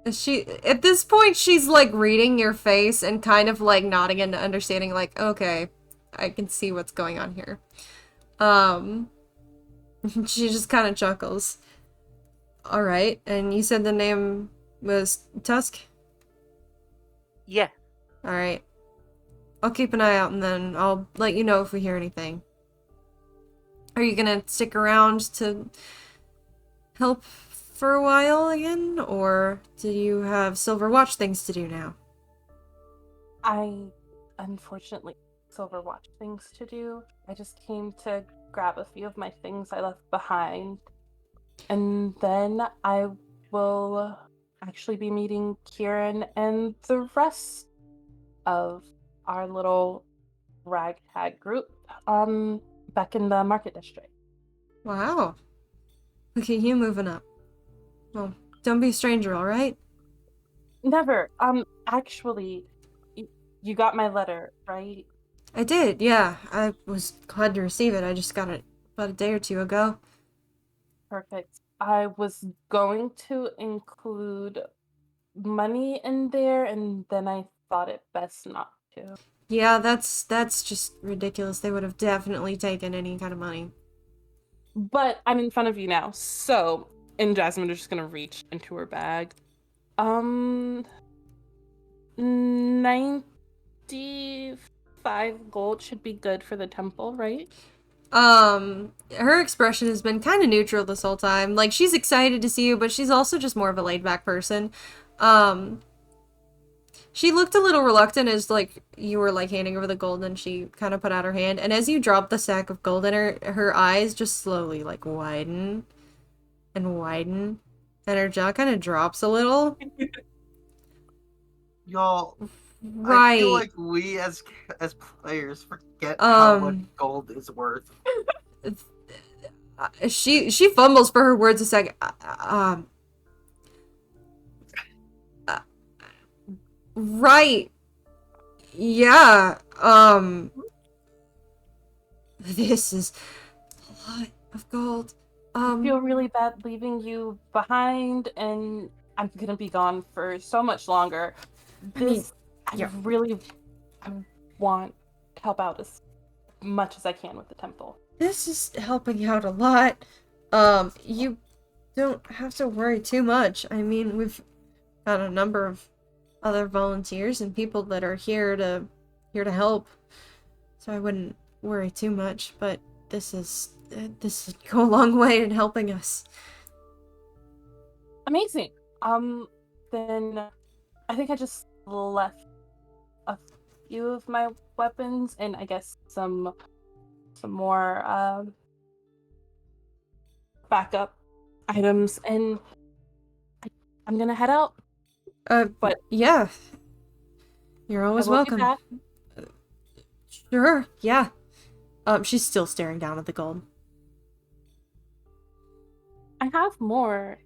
At this point, she's like reading your face and kind of like nodding into understanding, like, okay, I can see what's going on here. She just kind of chuckles. Alright, and you said the name was Tusk? Yeah. Alright. I'll keep an eye out and then I'll let you know if we hear anything. Are you gonna stick around to help for a while again? Or do you have Silver Watch things to do now? I unfortunately Silver Watch things to do. I just came to grab a few of my things I left behind. And then I will actually be meeting Kieran and the rest of our little ragtag group back in the market district. Wow. Look at you moving up. Well, don't be a stranger, alright? Never. Actually, you got my letter, right? I did, yeah. I was glad to receive it. I just got it about a day or two ago. Perfect. I was going to include money in there, and then I thought it best not to. Yeah, that's just ridiculous. They would have definitely taken any kind of money. But I'm in front of you now, so... And Jasmine is just gonna reach into her bag. 19 25 gold should be good for the temple, right? Her expression has been kind of neutral this whole time. Like, she's excited to see you, but she's also just more of a laid-back person. She looked a little reluctant as, like, you were, like, handing over the gold, and she kind of put out her hand. And as you dropped the sack of gold in her eyes just slowly, like, widen and widen. And her jaw kind of drops a little. Y'all, Right. I feel like we as players forget how much gold is worth. She fumbles for her words a second. Right. Yeah. This is a lot of gold. I feel really bad leaving you behind, and I'm gonna be gone for so much longer. I want to help out as much as I can with the temple. This is helping out a lot. You don't have to worry too much. I mean, we've got a number of other volunteers and people that are here to help. So I wouldn't worry too much, but this would go a long way in helping us. Amazing. Then I think I just left a few of my weapons and I guess some more backup items, and I'm gonna head out. But yeah, you're always I will be welcome. back. Sure, yeah. She's still staring down at the gold. I have more.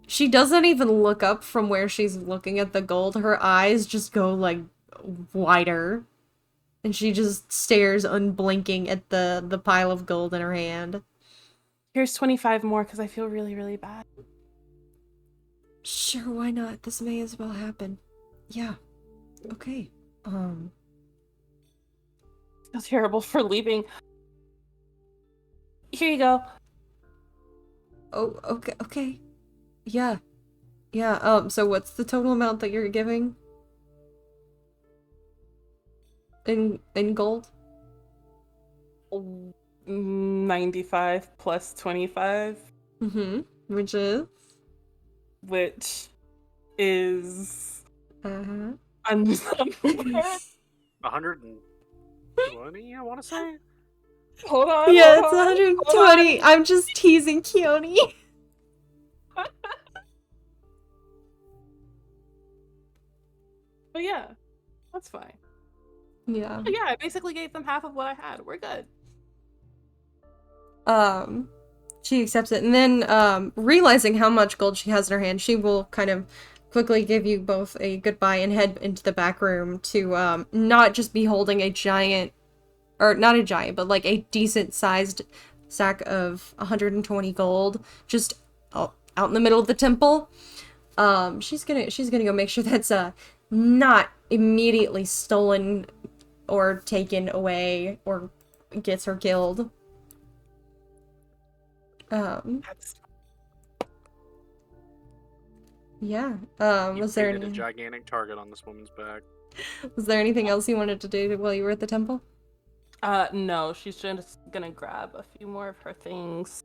She doesn't even look up from where she's looking at the gold. Her eyes just go, like, wider. And she just stares unblinking at the pile of gold in her hand. Here's 25 more because I feel really, really bad. Sure, why not? This may as well happen. Yeah. Okay. Feel terrible for leaving. Here you go. Oh, okay. Yeah. Yeah, so what's the total amount that you're giving? In gold? 95 plus 25. Mm-hmm. Which is? Which is... Uh-huh. 120, I want to say? Hold on. Yeah, it's 120. I'm just teasing Keone. But yeah, that's fine. Yeah. But yeah, I basically gave them half of what I had. We're good. She accepts it, and then, realizing how much gold she has in her hand, she will kind of quickly give you both a goodbye and head into the back room to, not just be holding a giant, or not a giant, but like a decent-sized sack of 120 gold, just out in the middle of the temple. She's gonna go make sure that's, not immediately stolen or taken away or gets her killed. Yeah. Was there a gigantic target on this woman's back? Was there anything else you wanted to do while you were at the temple? No, she's just gonna grab a few more of her things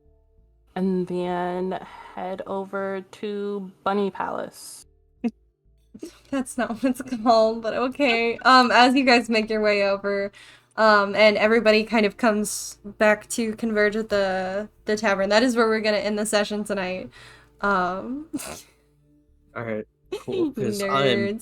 and then head over to Bunny Palace. That's not what it's called, but okay. As you guys make your way over, and everybody kind of comes back to converge at the tavern. That is where we're gonna end the session tonight. Alright, cool. 'Cause Nerds.